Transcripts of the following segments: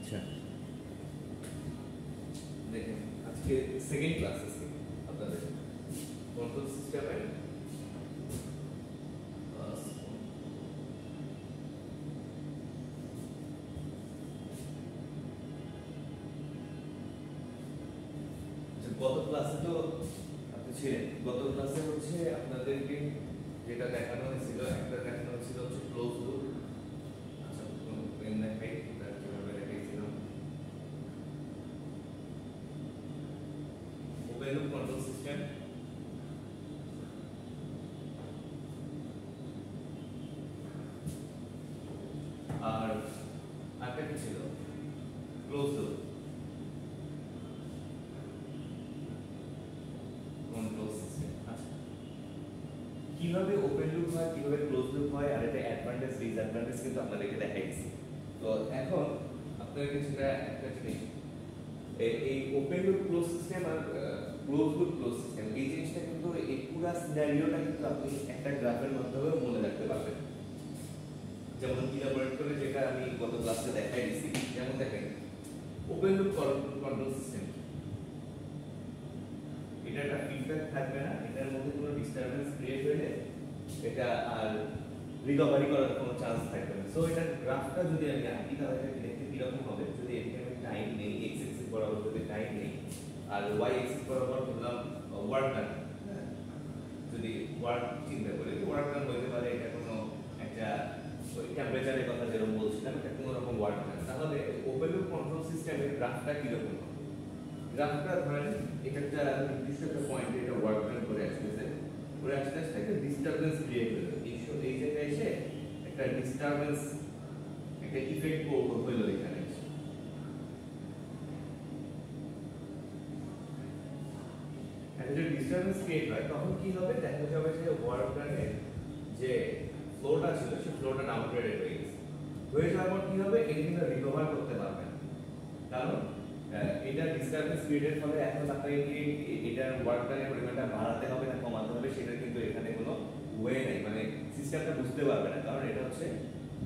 আচ্ছা দেখেন আজকে সেকেন্ড ক্লাস আছে আপনাদের কন্ট্রোল সিস্টেমের গত ক্লাসে তো আপনি ছিলেন গত ক্লাসে হচ্ছে আপনাদেরকে যেটা দেখানো হয়েছিল একটা দেখানো হয়েছিল হচ্ছে ক্লোজ লুপ আচ্ছা কোন পেন দেখাই তার কিভাবে দেখাইছিলাম ওপেন লুপ কন্ট্রোল সিস্টেম আর একটা কি ছিল ক্লোজ লুপ কন্ট্রোল সিস্টেম আচ্ছা কিভাবে ওপেন লুপ হয় কিভাবে ক্লোজ লুপ হয় আর এটা অ্যাডভান্টেজ ডিসঅ্যাডভান্টেজ কিন্তু আপনাদেরকে দেখাইছি তো এখন আপনাদেরকে যেটা একটা জিনিস এই ওপেন লুপ ক্লোজ সিস্টেম আর ক্লোজ লুপ ক্লোজ সিস্টেম এই জিনিসটা কিন্তু এই পুরো সিনারিওটা কিন্তু আপনি একটা গ্রাফের মাধ্যমে মনে রাখতে পারবেন যেমন ইলাবোরেট করে যেটা আমি গত ক্লাসে দেখাই দিয়েছি যেমন দেখেন ওপেন লুপ কন্ট্রোল সিস্টেম এটা একটা ফিডব্যাক থাকবে না এটার মধ্যে কোনো ডিস্টারবেন্স ক্রিয়েট হলে এটা আর রিকভারি করার কোনো চান্স থাকবে না সো এটা গ্রাফটা যদি আমি আঁকি তাহলে দেখতে কিরকম হবে যদি এখানে টাইম নেই এক্স এক্সিস বরাবর যদি টাইম নেই আর ওয়াই এক্সিস বরাবর ধরলাম ওয়ার্ক ডান যদি ওয়ার্ক চিন্তা করি ওয়ার্ক ডান হতে পারে এটা কোনো একটা ওই টেম্পারেচারের কথা যেরকম বলছিলাম এটা কোনো রকম ওয়ার্ক ডান তাহলে ওপেন লুপ কন্ট্রোল সিস্টেমের গ্রাফটা কিরকম হবে গ্রাফটা ধরেন এটা একটা নির্দিষ্ট একটা পয়েন্টে এটা ওয়ার্ক ডান করে আসতেছে একটা ডিস্টারবেন্স ক্রিয়েট হলো এই জায়গায় এসে একটা ডিস্টারবেন্স একটা ইফেক্ট হইলো এখানে একটা যদি ডিস্টারবেন্স ক্রিয়েট হয় তখন কি হবে দেখা যাবে যে ওয়ার্ক ডানের যে ফ্লোটা ছিল সেই ফ্লোটা ডাউনগ্রেডেড হয়ে যাওয়ার পর কি হবে এটা কিন্তু রিকভার করতে পারবে না কারণ এটা ডিস্টারবেন্স ক্রিয়েটেড ফলে এখন আপনাকে কি এটার ওয়ার্ক ডানের পরিমাণটা বাড়াতে হবে না কমাতে হবে সেটা কিন্তু এখানে কোনো ওয়ে নাই মানে সিস্টেমটা বুঝতে পারবে না কারণ এটা হচ্ছে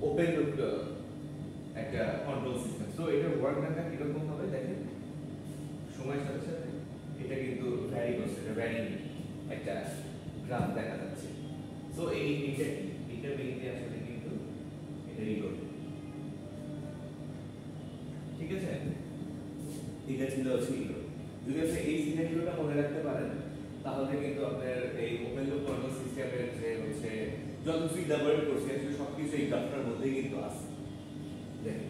ওপেন লুপ একটা কন্ট্রোল সিস্টেম সো এটার ওয়ার্ক ডানটা কিরকম হবে দেখেন সময়ের সাথে সাথে এটা কিন্তু ভ্যারি করছে এটা ভ্যারি একটা গ্রাফ দেখা যাচ্ছে সো এইটা মেইনলি আসলে কিন্তু এটাই করবে ঠিক আছে এটা ছিল যদি আপনি এই সিনারিওটা মনে রাখতে পারেন তাহলে কিন্তু আপনার এই ওপেন লুপ কন্ট্রোল সিস্টেমের যে হচ্ছে যত কিছু ইলাবোরেট করছি আসলে সবকিছু এই গ্রাফটার মধ্যেই কিন্তু আছে দেখেন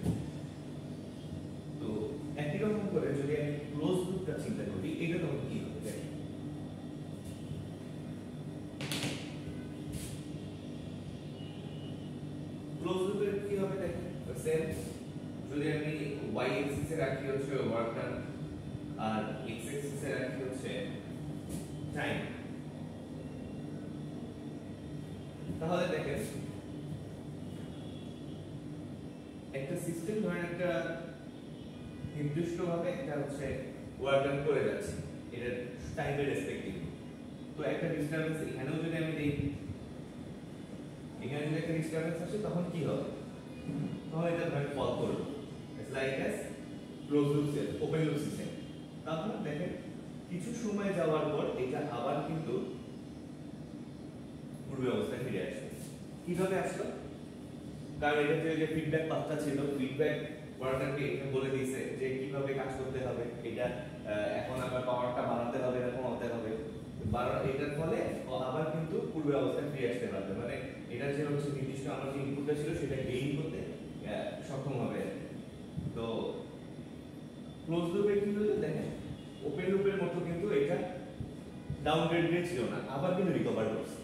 তো একই রকম করে যদি আমি ক্লোজ লুপটা চিন্তা করি এটা তখন কি হবে দেখেন ক্লোজ লুপের কি হবে দেখেন সেম যদি আমি y axis এ রাখি হচ্ছে ওয়ার্ক ডান আর x axis এ রাখি হচ্ছে টাইম তাহলে দেখেন একটা সিস্টেম ধরেন একটা নির্দিষ্ট ভাবে একটা হচ্ছে ওয়ার্ক ডান করে যাচ্ছে এটা টাইমের রেসপেক্টিভ তো একটা ডিস্টারবেন্স এখানেও যদি আমি দেই এখানে যদি একটা ডিস্টারবেন্স আসে তখন কি হবে তখন এটা ধরেন ফল করবে like as closed loop system open loop system তাহলে দেখেন কিছু সময় যাওয়ার পর এটা আবার কিন্তু পূর্ব অবস্থায় ফিরে আসবে কিভাবে আসলো কারণ এটাতে যে ফিডব্যাক পাথটা ছিল ফিডব্যাক ওয়ার্কারকে এটা বলে দিয়েছে যে কিভাবে কাজ করতে হবে এটা এখন আবার পাওয়ারটা বাড়াতে হবে না কমাতে হবে এটার ফলে আবার কিন্তু পূর্ব অবস্থায় ফিরে আসতে পারবে মানে এটা যে হচ্ছে নির্দিষ্ট আমার যে ইনপুটটা ছিল সেটা গেইন করতে সক্ষম হবে তো ক্লোজ লুপে কি হলো দেখেন ওপেন লুপের মতো কিন্তু এটা ডাউনগ্রেড ছিল না আবার কিন্তু রিকভার করছে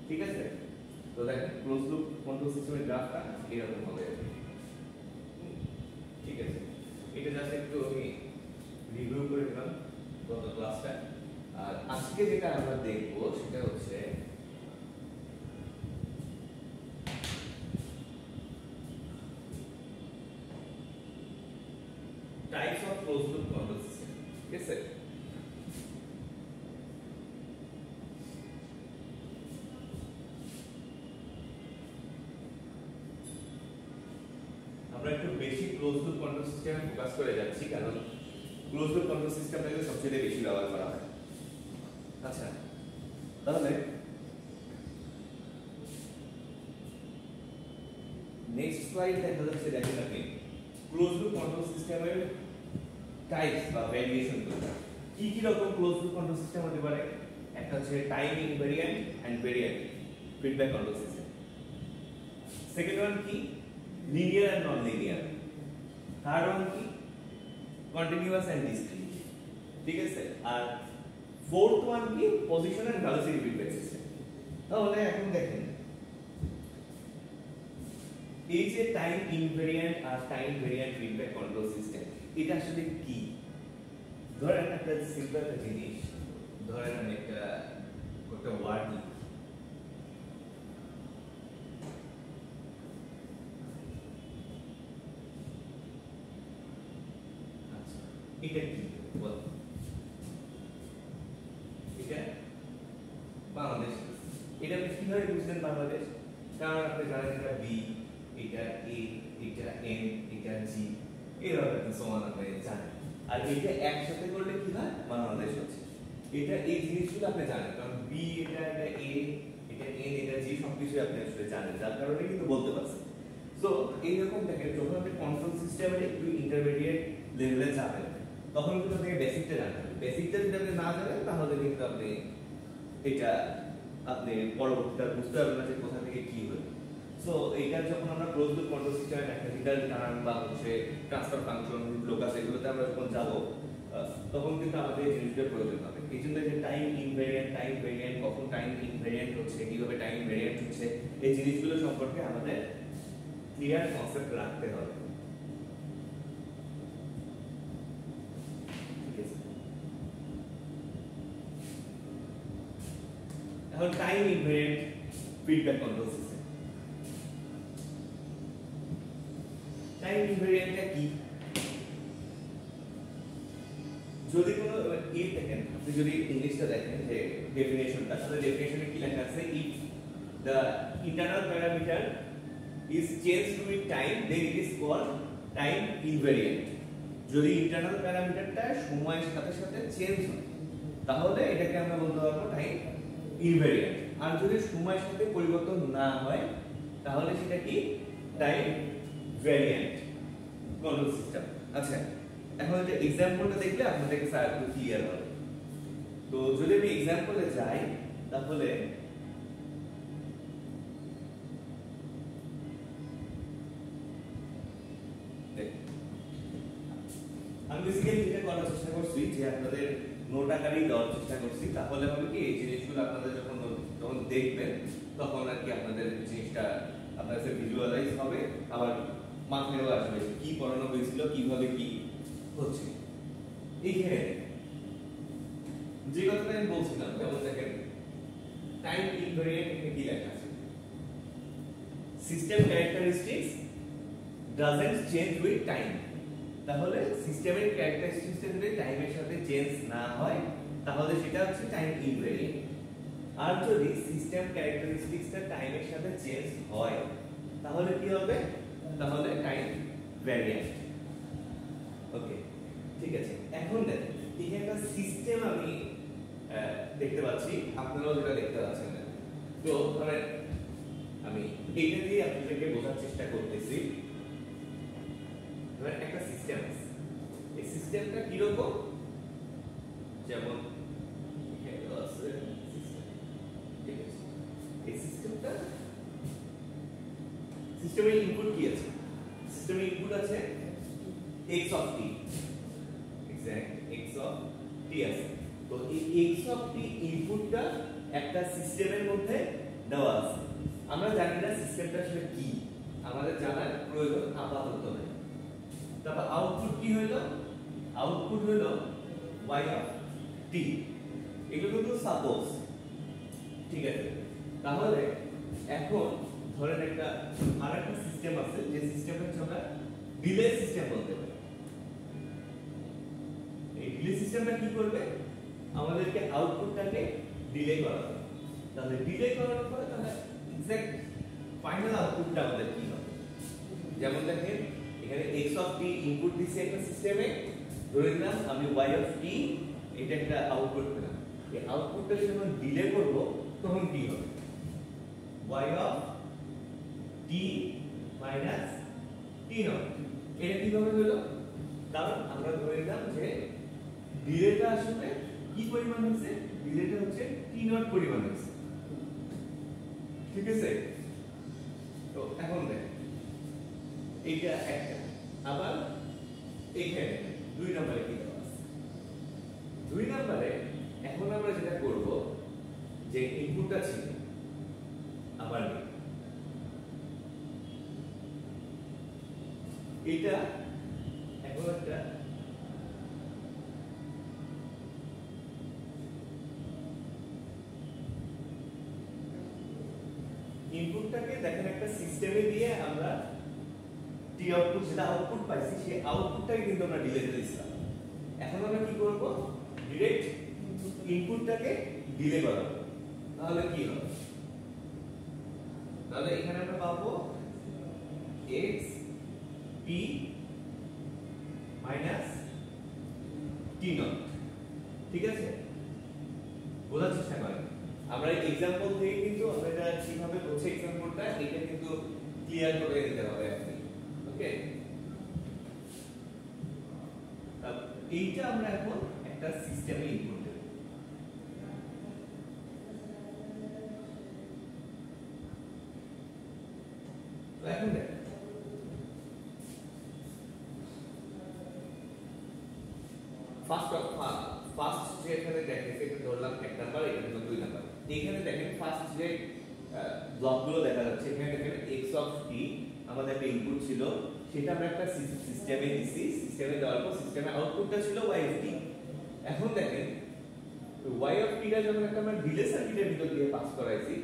ঠিক আছে তো দেখেন ক্লোজ লুপ কন্ট্রোল সিস্টেমের গ্রাফটা এরকম হবে ঠিক আছে এটা জাস্ট একটু আমি রিভিউ করে দিলাম গত ক্লাসটা আর আজকে যেটা আমরা দেখব সেটা হচ্ছে types of closed loop control system ঠিক আছে আমরা একটু বেশি ক্লোজ লুপ কন্ট্রোল সিস্টেমে ফোকাস করে যাচ্ছি, কারণ ক্লোজ লুপ কন্ট্রোল সিস্টেমটাকে সবচেয়ে বেশি ব্যবহার করা হয়। আচ্ছা, তাহলে নেক্সট স্লাইড দেখা যাচ্ছে, দেখেন আপনি ক্লোজ লুপ কন্ট্রোল সিস্টেমের টাইপস বা ভেরিয়েশন গুলো কি কি রকম ক্লোজ লুপ কন্ট্রোল সিস্টেম হতে পারে। একটা হচ্ছে time invariant and variant feedback control system. Second one কি, linear and non linear. Third one কি, কন্টিনিউয়াস এন্ড ডিসক্রিট। ঠিক আছে, আর ফোর্থ ওয়ান কি, position and velocity feedback system. তাহলে এখন দেখেন এই যে টাইম ইনভেরিয়েন্ট আর time variant feedback control system, এটা আসলে কি। ধরেন একটা সিম্পল একটা জিনিস, ধরেন আমি একটা ওয়ার্ড লিখি, আচ্ছা এটা কি বল, এটা বাংলাদেশ। এটা আপনি কিভাবে বুঝলেন বাংলাদেশ? কারণ আপনি জানেন এটা বি, এটা এ, এটা এন, এটা জি, এভাবে আপনি সমান আপনি জানেন। আর এটা একসাথে করলে কি হয়, বাংলাদেশ হচ্ছে। এটা এই জিনিসগুলো আপনি জানেন, কারণ বি এটা এ, এটা এন, এটা জি, সবকিছু আপনি আসলে জানেন, যার কারণে কিন্তু বলতে পারছেন। সো এইরকম দেখেন, যখন আপনি কন্ট্রোল সিস্টেমের একটু ইন্টারমিডিয়েট লেভেলে যাবেন, তখন কিন্তু আপনাকে বেসিকটা জানতে হবে। বেসিকটা যদি আপনি না জানেন, তাহলে কিন্তু আপনি এটা পরবর্তীতে বুঝতে পারবেন না যে কোথা থেকে কি হলো। সো এইটা যখন আমরা ক্লোজ লুপ কন্ট্রোল সিস্টেমের ম্যাথমেটিক্যাল টার্ম বা হচ্ছে ট্রান্সফার ফাংশন, লোকাস, এগুলোতে আমরা যখন যাব, তখন কিন্তু আমাদের এই জিনিসটার প্রয়োজন হবে। এই জন্য যে টাইম ইনভেরিয়েন্ট, টাইম ভেরিয়েন্ট, কখন টাইম ইনভেরিয়েন্ট হচ্ছে, কিভাবে টাইম ভেরিয়েন্ট হচ্ছে, এই জিনিসগুলো সম্পর্কে আমাদের ক্লিয়ার কনসেপ্ট রাখতে হবে। এখন time invariant feedback control system. Time ইনভেরিয়েন্টটা কি? যদি কোনো ইফ দেখেন, আপনি যদি ইংলিশটা দেখেন যে ডেফিনেশনটা, তাহলে ডেফিনেশনে কি লেখা আছে, if the internal parameter is changed with time then it is called time invariant. যদি ইন্টারনাল প্যারামিটারটা সময়ের সাথে সাথে চেঞ্জ হয়, তাহলে এটাকে আমরা বলতে পারবো টাইম ইনভেরিয়েন্ট। আর যদি সময়ের সাথে পরিবর্তন না হয়, তাহলে সেটা কি, টাইম ভেরিয়েন্ট কন্ট্রোল সিস্টেম। আচ্ছা, এখন এটা एग्जांपलটা দেখলে আপনাদের কাছে আরেকটু ক্লিয়ার হবে। তো যদি আমি एग्जांपले যাই, তাহলে আমি বেসিক্যালি এটা করার চেষ্টা করছি যে আপনাদের নোট আকারে দেওয়ার চেষ্টা করছি, তাহলে হবে কি, এই জিনিসগুলো আপনাদের যখন দেখবেন, তখন আর কি আপনাদের জিনিসটা আপনার কাছে ভিজুয়ালাইজ হবে, আবার মাথায়ও আসবে কি পড়ানো হয়েছিল, কিভাবে কি হচ্ছে। এইখানে যে কথাটা আমি বলছিলাম, যেমন দেখেন টাইম ইনভেরিয়েন্ট কি লেখা আছে, system characteristics doesn't change with time. তাহলে সিস্টেমের ক্যারেক্টারিস্টিক্সটা যদি টাইমের সাথে চেঞ্জ না হয়, তাহলে সেটা হচ্ছে টাইম ইনভেরিয়েন্ট। আর যদি সিস্টেম ক্যারেক্টারিস্টিক্সটা টাইমের সাথে চেঞ্জ হয়, তাহলে কি হবে, তাহলে টাইম ভেরিয়েন্ট। ওকে, ঠিক আছে। এখন দেখেন এখানে একটা সিস্টেম আমি দেখতে পাচ্ছি, আপনারাও যেটা দেখতে পাচ্ছেন। তো মানে আমি এইটা দিয়ে আপনাদেরকে বোঝার চেষ্টা করতেছি। ধরেন একটা সিস্টেম আছে, এই সিস্টেমটা কি রকম, যেমন এখানে আছে সিস্টেম, ঠিক আছে। এই সিস্টেমটা, সিস্টেমের ইনপুট কি আছে, সিস্টেমের ইনপুট আছে x of t, exact x of t আছে। তো এই x of t ইনপুটটা একটা সিস্টেমের মধ্যে দেওয়া আছে। আমরা জানি না সিস্টেমটা আসলে কি, আমাদের জানার প্রয়োজন আপাতত নেই। তারপর আউটপুট কি হলো, আউটপুট হলো y of t। এগুলো কিন্তু সাপোজ, ঠিক আছে। তাহলে এখন ধরেন একটা আরেকটা সিস্টেম আছে, যে সিস্টেমটা আমরা ডিলে সিস্টেম বলতে পারি। এই ডিলে সিস্টেমটা কি করবে, আমাদেরকে আউটপুটটাকে ডিলে করাবে। তাহলে ডিলে করার পরে তাহলে এক্সাক্ট ফাইনাল আউটপুটটা আমাদের কি হবে, যেমন দেখেন এখানে x অফ t ইনপুট দিছি একটা সিস্টেমে, ধরে নিলাম আমি y অফ t এটা একটা আউটপুট পেলাম। এই আউটপুটটা যখন ডিলে করব তখন কি হবে? y of t minus t not. এটা কিভাবে হলো? কারণ আমরা ধরে নিলাম যে ডিলেটা আসলে কি পরিমাণ হচ্ছে, ডিলেটা হচ্ছে t নট পরিমাণ হচ্ছে, ঠিক আছে? তো এখন দেখেন এইটা একটা, আবার এইখানে 2 নম্বরে কি দেওয়া আছে? 2 নম্বরে এখন আমরা যেটা করব যে ইনপুটটা ছিল আবার এটা এখন একটা ইনপুটটাকে দেখেন একটা সিস্টেমে দিয়ে আমরা টি আউটপুট যেটা আউটপুট পাইছি সেই আউটপুটটাকে কিন্তু আমরা ডিলে দিয়েছিলাম। এখন আমরা কি করব? ডাইরেক্ট ইনপুটটাকে ডিলে করাবো। তাহলে কি হবে? তাহলে এখানে আমরা পাবো x p minus t not, ঠিক আছে? বোঝার চেষ্টা করেন। আমরা এই एग्जांपल থেকে কিন্তু আমরা এটা কিভাবে হচ্ছে एग्जांपलটা এটা কিন্তু ক্লিয়ার করে দিতে হবে আপনি। ওকে, এইটা আমরা এখন একটা সিস্টেমে ইনপুট দেব। তো এখন দেখেন ফার্স্ট যে এখানে দেখেন এটা ধরলাম 1 নাম্বার, এখানে 2 নাম্বার। এখানে দেখেন ফার্স্ট যে ব্লকগুলো দেখা যাচ্ছে, এখানে দেখেন x অফ t আমাদের একটা ইনপুট ছিল, সেটা আমরা একটা সিস্টেমে দিছি। সিস্টেমে দেওয়ার পর সিস্টেমে আউটপুটটা ছিল y অফ t। এখন দেখেন y অফ t টা যখন একটা আমরা ডিলে সার্কিটের ভিতর দিয়ে পাস করাইছি,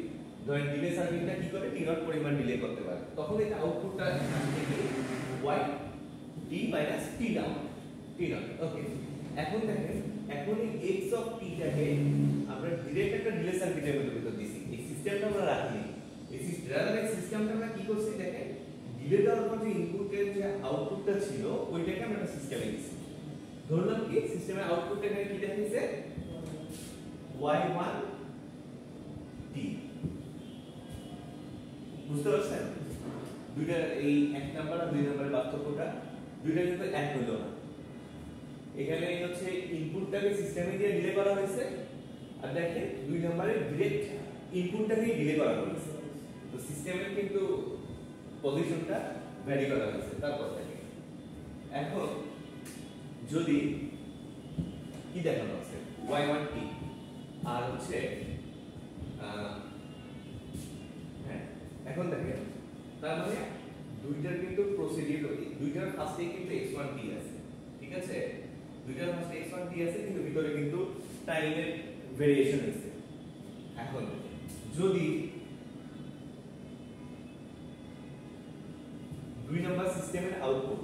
ধরেন ডিলে সার্কিটটা কি করে? t নট পরিমাণ ডিলে করতে পারে, তখন এটা আউটপুটটা আসছে কি y t minus t down t not. Okay, এখন দেখেন এখন এই x অফ t টাকে আমরা ডাইরেক্ট একটা ডিলে সার্কিটের ভিতর দিছি। এই সিস্টেমটা আমরা রাখিনি। এই সিস্টেমটা আমরা কি করছি দেখেন, ডিলে দেওয়ার পর যে ইনপুটের যে আউটপুটটা ছিল ওইটাকে আমরা একটা সিস্টেমে দিছি। ধরলাম কি সিস্টেমের আউটপুটটা এখানে কি দেখাইছে? y1 t। বুঝতে পারছেন? দুইটা এই 1 নাম্বার আর 2 নাম্বারের পার্থক্যটা, দুইটা কিন্তু এক হলো না। এখানে হচ্ছে ইনপুটটাকে সিস্টেমে দিয়ে ডিলে করা হয়েছে, আর দেখেন 2 নম্বরে ডাইরেক্ট ইনপুটটাকে ডিলে করা হয়েছে। তো সিস্টেমের কিন্তু পজিশনটা ভ্যারি করা হয়েছে। তারপর দেখেন এখন যদি কি দেখানো আছে y1t আর হচ্ছে হ্যাঁ, এখন দেখেন তার মানে দুইটার কিন্তু প্রসিডিউর, দুইটার ফার্স্টে কিন্তু x1t আছে, ঠিক আছে? দুইটার ফার্স্টে x1t আছে, কিন্তু ভিতরে কিন্তু টাইমের ভেরিয়েশন আছে। এখন যদি 2 নাম্বার সিস্টেমের আউটপুট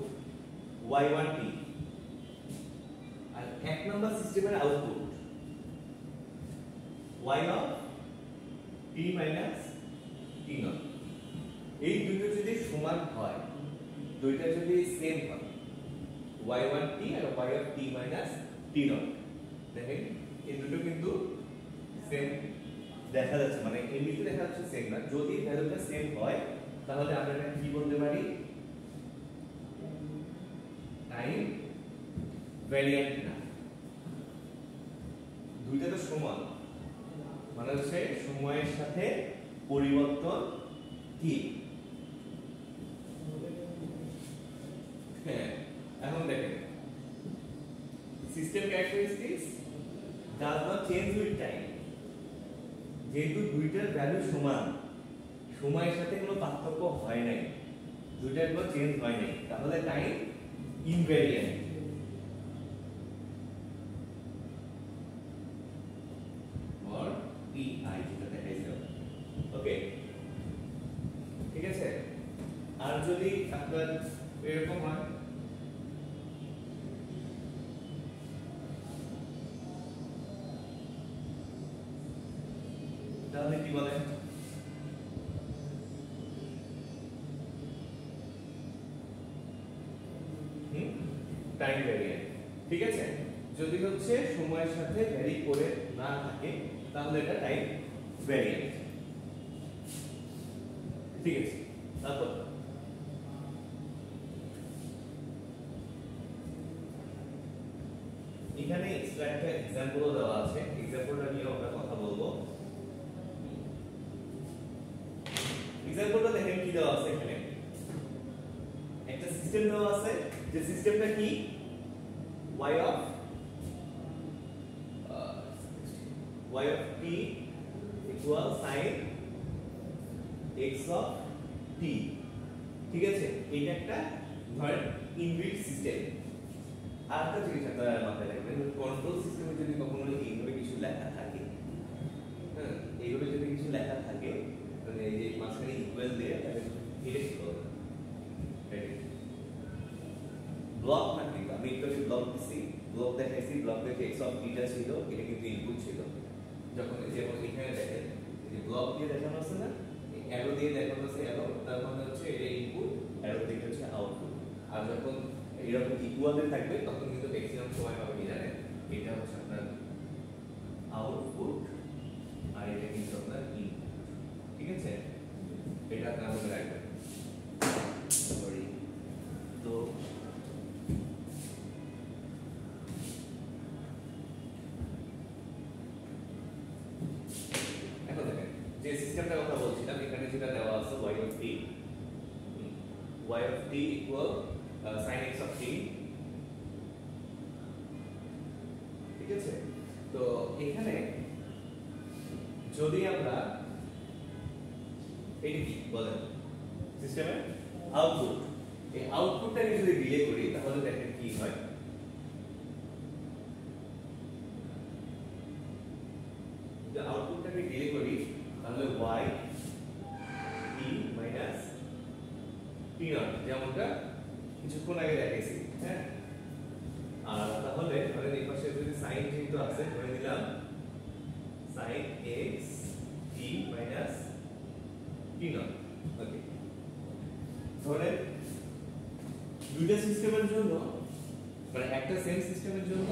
y1t আর 1 নাম্বার সিস্টেমের output y of t minus t naught, এই দুটো যদি সমান হয়, দুইটা যদি সেম হয় y1t R y of t minus t naught, দেখেন এই দুটো কিন্তু সেম দেখা যাচ্ছে, মানে এমনিতে দেখা যাচ্ছে সেম না। যদি ভ্যালুটা সেম হয় তাহলে আমরা এটা কি বলতে পারি? টাইম ভ্যারিয়েন্ট না। দুইটা তো সমান, মানে হচ্ছে সময়ের সাথে পরিবর্তন কি। হ্যাঁ, এখন দেখেন system characteristics does not change with time. যেহেতু দুইটার ভ্যালু সমান, সময়ের সাথে কোনো পার্থক্য হয় নাই, দুইটার কোনো চেঞ্জ হয় নাই, তাহলে টাইম ইনভ্যারিয়েন্ট। or pi যেটা দেখাইছে। ওকে, ঠিক আছে? আর যদি আপনার এরকম হয় তাহলে কি বলেন? টাইম ভ্যারিয়েন্ট, ঠিক আছে? যদি হচ্ছে সময়ের সাথে ভ্যারি করে না থাকে তাহলে এটা টাইম ভ্যারিয়েন্ট, ঠিক আছে? তারপর এখানে এক্সট্রা একটা এক্সাম্পলও দেওয়া আছে, এক্সাম্পলটা নিয়ে আমরা কথা বলবো। এক্সাম্পলটা দেখেন কি দেওয়া আছে এখানে, একটা সিস্টেম দেওয়া আছে, যে সিস্টেমটা কি y of t equal sin x of t, ঠিক আছে? এটা একটা ধরেন ইনবিল্ট সিস্টেম। আর একটা জিনিস আপনারা মাথায় রাখবেন, কন্ট্রোল সিস্টেমে যদি কখনো এইভাবে কিছু লেখা থাকে, হ্যাঁ, এইভাবে যদি কিছু লেখা থাকে, মানে এই যে মাঝখানে ইকুয়াল দিয়ে তাহলে এটা কি হবে? ব্লক না, কিন্তু আমি একটু ব্লক দিছি, ব্লক দেখাইছি, ব্লক দেখে x অফ t টা ছিল, এটা কিন্তু ইনপুট ছিল। যখন যেমন এখানে দেখেন এই যে ব্লক দিয়ে দেখানো আছে না, অ্যারো দিয়ে দেখানো আছে, অ্যারো তার মানে হচ্ছে এটা ইনপুট, অ্যারো দিকে হচ্ছে আউটপুট। আর যখন এরকম ইকুয়ালে থাকবে তখন কিন্তু ম্যাক্সিমাম সময় পাবেন কি জানেন, এটা হচ্ছে আপনার আউটপুট আর এটা কিন্তু আপনার ইনপুট, ঠিক আছে? এটা আপনার মনে রাখবেন। সরি, তো এখন দেখেন যে সিস্টেমটার কথা বলছিলাম, এখানে যেটা দেওয়া আছে y of t equal sin x of t, ঠিক আছে? তো এখানে যদি আমরা এটা কি বলেন সিস্টেমের আউটপুট, এই আউটপুটটাকে যদি ডিলে করি তাহলে দেখেন কি হয়। যদি আউটপুটটাকে ডিলে করি তাহলে y t minus t naught, যেমনটা কিছুক্ষণ আগে দেখাইছি, হ্যাঁ? আর তাহলে ধরেন এই পাশে যদি sin যেহেতু আছে, ধরে নিলাম sin x t minus t naught, ওকে? ধরেন দুইটা সিস্টেমের জন্য, মানে একটা সেম সিস্টেমের জন্য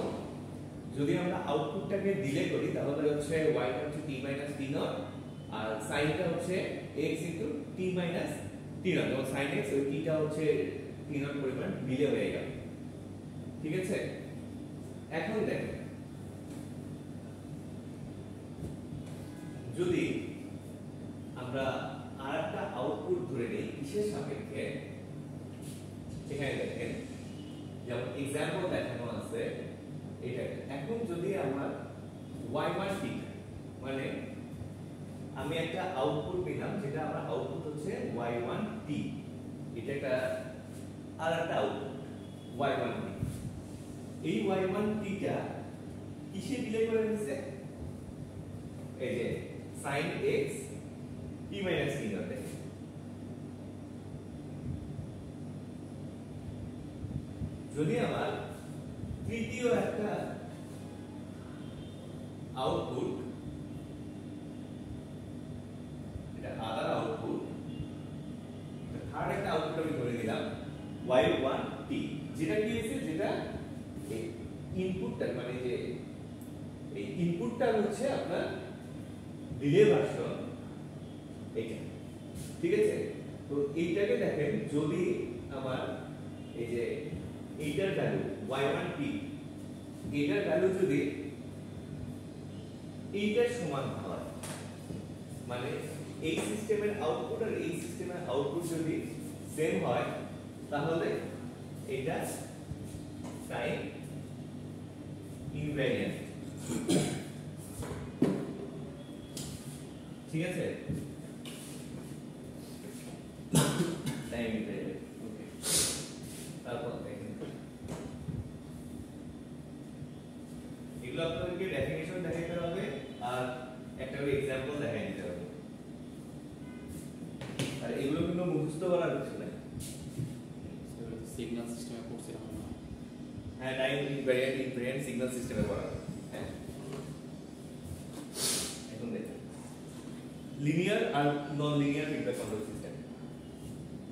যদি আমরা আউটপুটটাকে ডিলে করি তাহলে হচ্ছে y টা হচ্ছে t minus t naught আর sin টা হচ্ছে x into t minus t naught, এবং sin x ওই t টা হচ্ছে t naught পরিমাণ ডিলে হয়ে গেল, ঠিক আছে? এখন দেখেন যদি আমরা আরেকটা আউটপুট ধরে নেই কিসের সাপেক্ষে, এখানে দেখেন যেমন एग्जांपल দেখানো আছে এটা। এখন যদি আমার y1 t, মানে আমি একটা আউটপুট নিলাম যেটা আমার আউটপুট হচ্ছে y1 t, এটা একটা আরেকটা আউটপুট y1 t, এই y1 t টা কিসে ডিলে করে নিছে, এই যে sin x t minus t naught, যদি আমার তৃতীয় একটা আউটপুট, এটা আদার আউটপুট, থার্ড একটা আউটপুট আমি ধরে নিলাম y1 t, যেটা কি হয়েছে, যেটা ইনপুটটা, মানে যে এই ইনপুটটা হচ্ছে আপনার ডিলে ভার্সন এটা, ঠিক আছে? তো এইটাকে দেখেন যদি আমার এই যে এইটার ভ্যালু y1 t, এটার ভ্যালু যদি এইটার সমান হয়, মানে এই সিস্টেমের আউটপুট আর এই সিস্টেমের আউটপুট যদি সেম হয় তাহলে এটা টাইম ইনভ্যারিয়েন্ট, ঠিক আছে? টাইম ইনভ্যারিয়েন্ট, ওকে? তারপর দেখেন এগুলো আপনাদেরকে ডেফিনিশন দেখাইতে হবে আর একটা করে एग्जांपल দেখাই দিতে হবে, আর এগুলো কিন্তু মুখস্থ করার কিছু নাই। সিগন্যাল সিস্টেমে পড়ছিলাম না, হ্যাঁ, টাইম ইনভ্যারিয়েন্ট সিগন্যাল সিস্টেমে পড়া, হ্যাঁ? এখন দেখেন লিনিয়ার আর non linear feedback control system.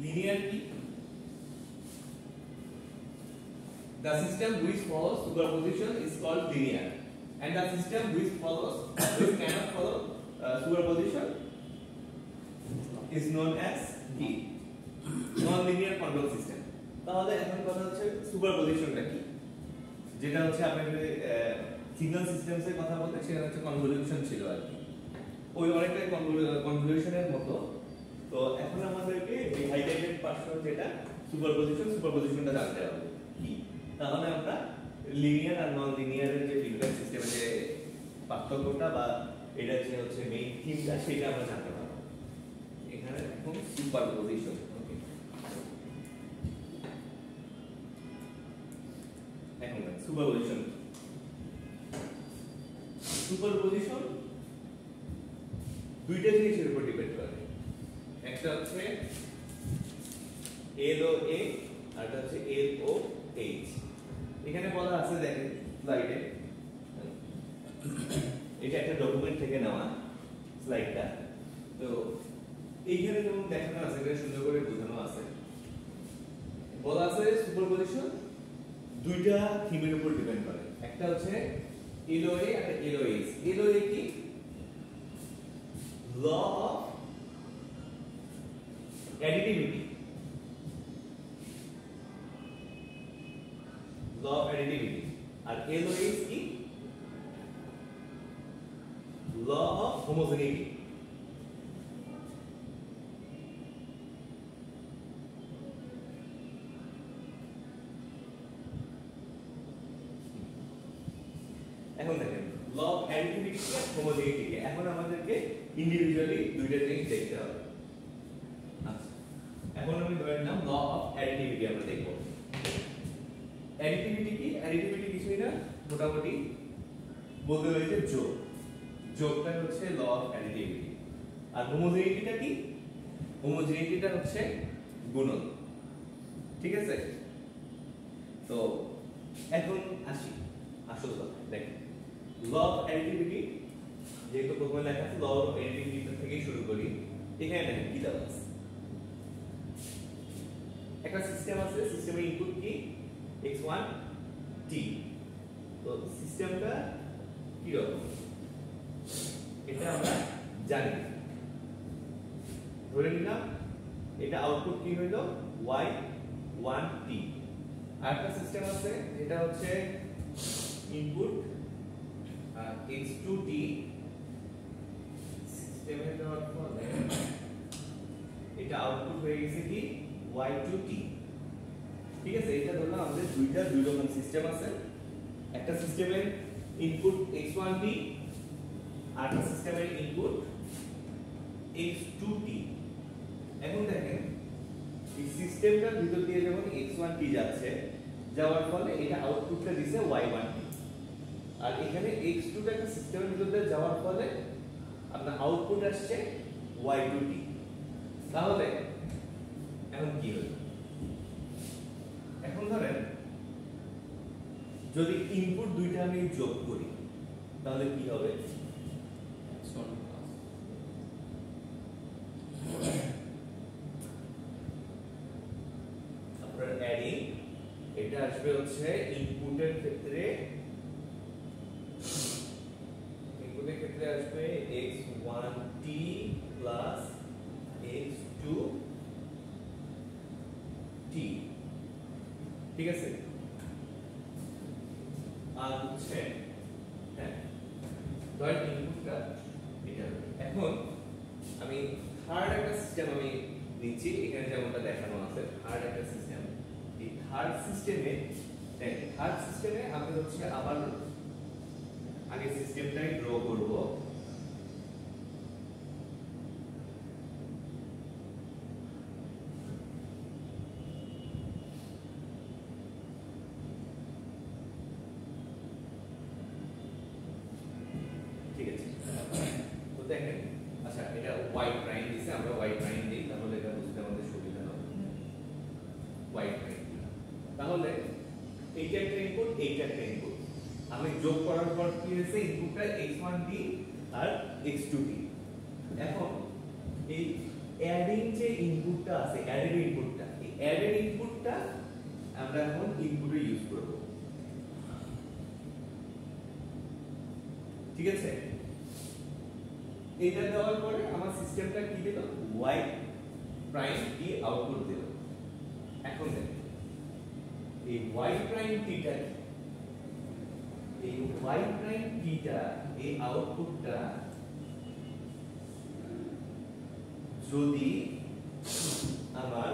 Linear কি? the system which follows superposition is called linear, and the system which cannot follow superposition is known as কি non-linear control system. তাহলে এখন কথা হচ্ছে সুপারপজিশনটা কি, যেটা হচ্ছে আমরা সিগন্যাল সিস্টেমস এর কথা বলতে সেটা হচ্ছে কনভলিউশন ছিল আর কি, ওই অনেকটাই কনভলিউশনের মতো। তো এখন আমাদেরকে এই হাইলাইটেড পার্টস যেটা সুপারপজিশনটা জানতে হবে কি, তাহলে আমরা লিনিয়ার আর নন লিনিয়ারের যে ফিডব্যাক সিস্টেমের যে পার্থক্যটা বা এটা যে হচ্ছে মেইন থিমটা সেটা আমরা জানতে পারবো এখানে। এখন সুপারপজিশন, ওকে, এখন সুপারপজিশন দুইটা জিনিসের উপর ডিপেন্ড করে, একটা হচ্ছে LOA আর একটা হচ্ছে LOH। এখানে বলা আছে দেখেন স্লাইডে, এটা একটা ডকুমেন্ট থেকে নেওয়া স্লাইডটা। তো এইখানে যেমন দেখানো আছে এটা সুন্দর করে বোঝানো আছে, বলা আছে সুপারপজিশন দুইটা থিমের উপর ডিপেন্ড করে, একটা হচ্ছে LOA আর LOH। LOA কি? Law of additivity, law of additivity. আর LOH কি? Law of homogeneity. এখন দেখেন ল অফ অ্যাডিটিভিটি আর হোমোজেনিটি, এখন আমাদেরকে ইন্ডিভিজুয়ালি দুইটা জিনিস দেখতে হবে। আচ্ছা, এখন আমি ধরে নিলাম ল অফ অ্যাডিটিভিটি আমরা দেখব। অ্যাডিটিভিটি কি? অ্যাডিটিভিটি কিছুই না, মোটামুটি বলতে হয়েছে যোগ, যোগটা হচ্ছে ল অফ অ্যাডিটিভিটি। আর হোমোজেনিটিটা কি? হোমোজেনিটিটা হচ্ছে গুণন, ঠিক আছে? তো এখন আসি আসল কথা, দেখেন ল অফ অ্যাডিটিভিটি যেহেতু প্রথমে লেখা আছে ল অফ অ্যাডিটিভিটি থেকে শুরু করি। এখানে দেখেন কি দেওয়া আছে, একটা সিস্টেম আছে, সিস্টেমের ইনপুট কি x1 t। তো সিস্টেমটা কি রকম এটা আমরা জানি, ধরে নিলাম এটা আউটপুট কি হইলো y1 t। আর একটা সিস্টেম আছে যেটা হচ্ছে ইনপুট x2 t, সিস্টেমের দেওয়ার ফলে এটা আউটপুট হয়ে গেছে কি y2 t, ঠিক আছে? এটা ধরলাম আমাদের দুই রকম সিস্টেম আছে, একটা সিস্টেমের ইনপুট x1 t আর একটা সিস্টেমের ইনপুট x2 t। এখন দেখেন এই সিস্টেমটার ভিতর দিয়ে যখন x1 t যাচ্ছে, যাওয়ার ফলে এটা আউটপুটটা দিছে y1 t, আর এখানে x2 টা একটা সিস্টেমের ভিতর দিয়ে যাওয়ার ফলে আপনার আউটপুট আসছে y2 t। তাহলে এখন কি হলো, এখন ধরেন যদি ইনপুট দুইটা আমি যোগ করি তাহলে কি হবে? আপনার অ্যাডিং এটা আসবে হচ্ছে ইনপুটের ক্ষেত্রে আসবে x1t প্লাস x2t, ঠিক আছে? আর হচ্ছে হ্যাঁ ধরেন ইনপুটটা এটা। এখন আমি থার্ড একটা সিস্টেম আমি নিচ্ছি, এখানে যেমনটা দেখানো আছে থার্ড একটা সিস্টেম। এই থার্ড সিস্টেমে আমি হচ্ছে আবার আগে সিস্টেমটাই ড্র করব। ঠিক আছে, তো দেখেন আচ্ছা এটা y প্রাইম দিছে, আমরা y প্রাইম দিই তাহলে এটা বুঝতে আমাদের সুবিধা হবে। y প্রাইম তাহলে এইটা একটা ইনপুট, এইটা একটা ইনপুট, আমি যোগ করার পর কি হয়েছে ইনপুটটা x1t আর x2t। এখন এই অ্যাডিং যে ইনপুটটা আছে, অ্যাডেড ইনপুটটা, এই অ্যাডেড ইনপুটটা আমরা এখন ইনপুটে ইউজ করব। ঠিক আছে, এটা দেওয়ার পরে আমার সিস্টেমটা কি দিল, y প্রাইম টি আউটপুট দিল। এখন দেখেন এই y প্রাইম টিটা, এই y প্রাইম টিটা, এই আউটপুটটা যদি আমার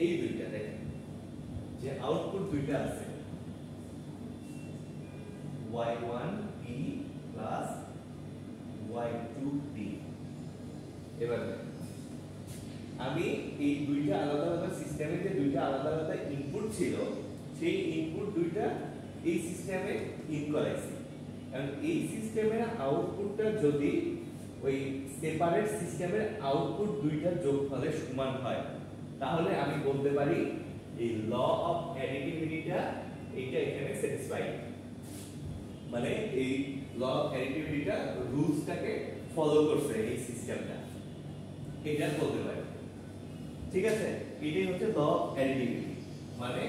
এই দুইটা দেখেন যে আউটপুট দুইটা আছে y1t প্লাস y2t, এবার আমি এই দুইটা আলাদা আলাদা সিস্টেমে যে দুইটা আলাদা আলাদা ইনপুট ছিল সেই ইনপুট দুইটা এই সিস্টেমে ইন করাইছি, কারণ এই সিস্টেমের আউটপুটটা যদি ওই সেপারেট সিস্টেমের আউটপুট দুইটা যোগফলের সমান হয় তাহলে আমি বলতে পারি এই ল অফ অ্যাডিটিভিটিটা এটা এখানে স্যাটিসফাইড, মানে এই ল অফ অ্যাডিটিভিটিটা রুলসটাকে ফলো করছে এই সিস্টেমটা, এটা বলতে পারি। ঠিক আছে, এটাই হচ্ছে ল অফ অ্যাডিটিভিটি। মানে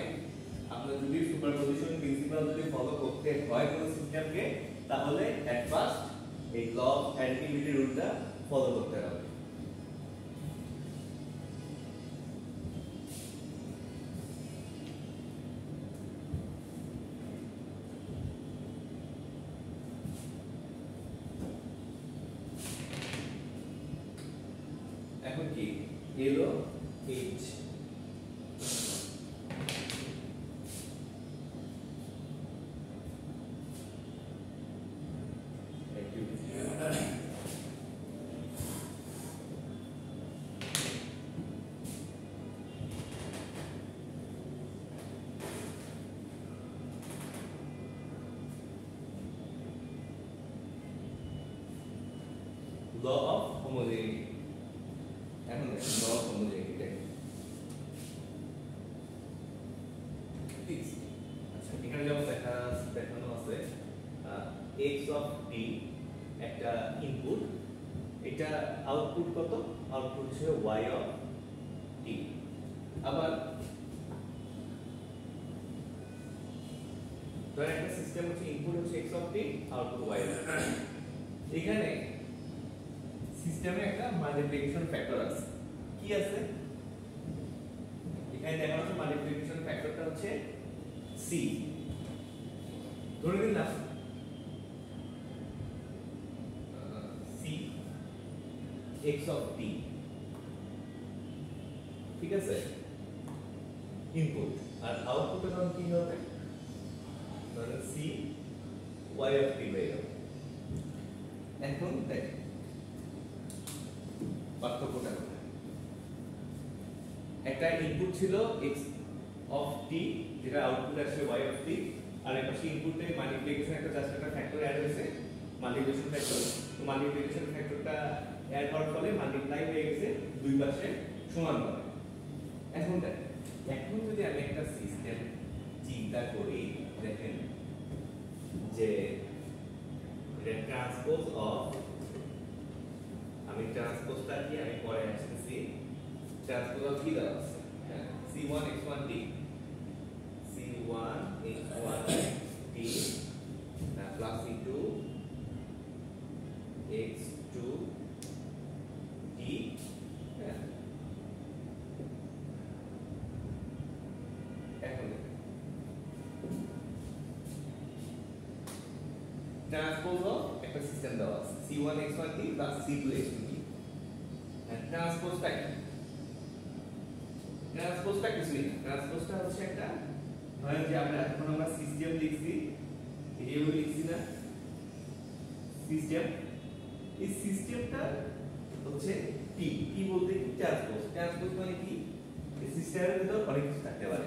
আমরা যদি সুপারপজিশন প্রিন্সিপাল যদি ফলো করতে হয় কোন সিস্টেমকে, তাহলে এট ফার্স্ট এই ল অফ অ্যাডিটিভিটি রুলটা ফলো করতে হবে। এখন কি এলো h, ল অফ হোমোজেনিটি। এখন দেখেন ল অফ হোমোজেনিটি দেখেন, আচ্ছা এখানে যেমন দেখানো আছে x অফ t একটা ইনপুট, এটা আউটপুট কত, আউটপুট হচ্ছে y অফ t। আবার ধরেন একটা সিস্টেম হচ্ছে ইনপুট হচ্ছে x of t, output y of t। এখানে সিস্টেমে একটা মাল্টিপ্লিকেশন ফ্যাক্টর আছে, কি আছে এখানে দেখানো হচ্ছে মাল্টিপ্লিকেশন ফ্যাক্টরটা হচ্ছে c, ধরে নিলাম c x অফ t, ঠিক আছে, ইনপুট, আর আউটপুটে তখন কি হবে, ধরেন c y অফ t বের হবে। এখন দেখেন পার্থক্যটা কোথায়, একটা ইনপুট ছিল x অফ t যেটা আউটপুট আসছে y অফ t, আর একটা ইনপুটে মাল্টিপ্লিকেশন একটা জাস্ট একটা ফ্যাক্টর অ্যাড হয়েছে, মাল্টিপ্লিকেশন ফ্যাক্টর, তো মাল্টিপ্লিকেশন ফ্যাক্টরটা অ্যাড হওয়ার ফলে মাল্টিপ্লাই হয়ে গেছে দুই পাশে সমানভাবে। এখন দেখেন, এখন যদি আমি একটা সিস্টেম চিন্তা করি, দেখেন যে এটা ট্রান্সপোজ অফ, আমি ট্রান্সপোজটা কি আমি পরে আসতেছি, ট্রান্সপোজ অফ কি দেওয়া আছে, c1 x1t, c1 x1t plus c2 x2t, এখন ট্রান্সপোজ অফ একটা সিস্টেম দেওয়া আছে c1 x1t plus c2 x2t, ট্রান্সপোজটা কি, ট্রান্সপোজটা কিছুই না, ট্রান্সপোজটা হচ্ছে একটা, ধরেন যে আমরা সিস্টেম লিখছি, এইভাবে লিখছি না সিস্টেম, এই সিস্টেমটা হচ্ছে টি, কি বলতে কি ট্রান্সপোজ, ট্রান্সপোজ মানে কি, এই সিস্টেমের ভিতর অনেক কিছু থাকতে পারে,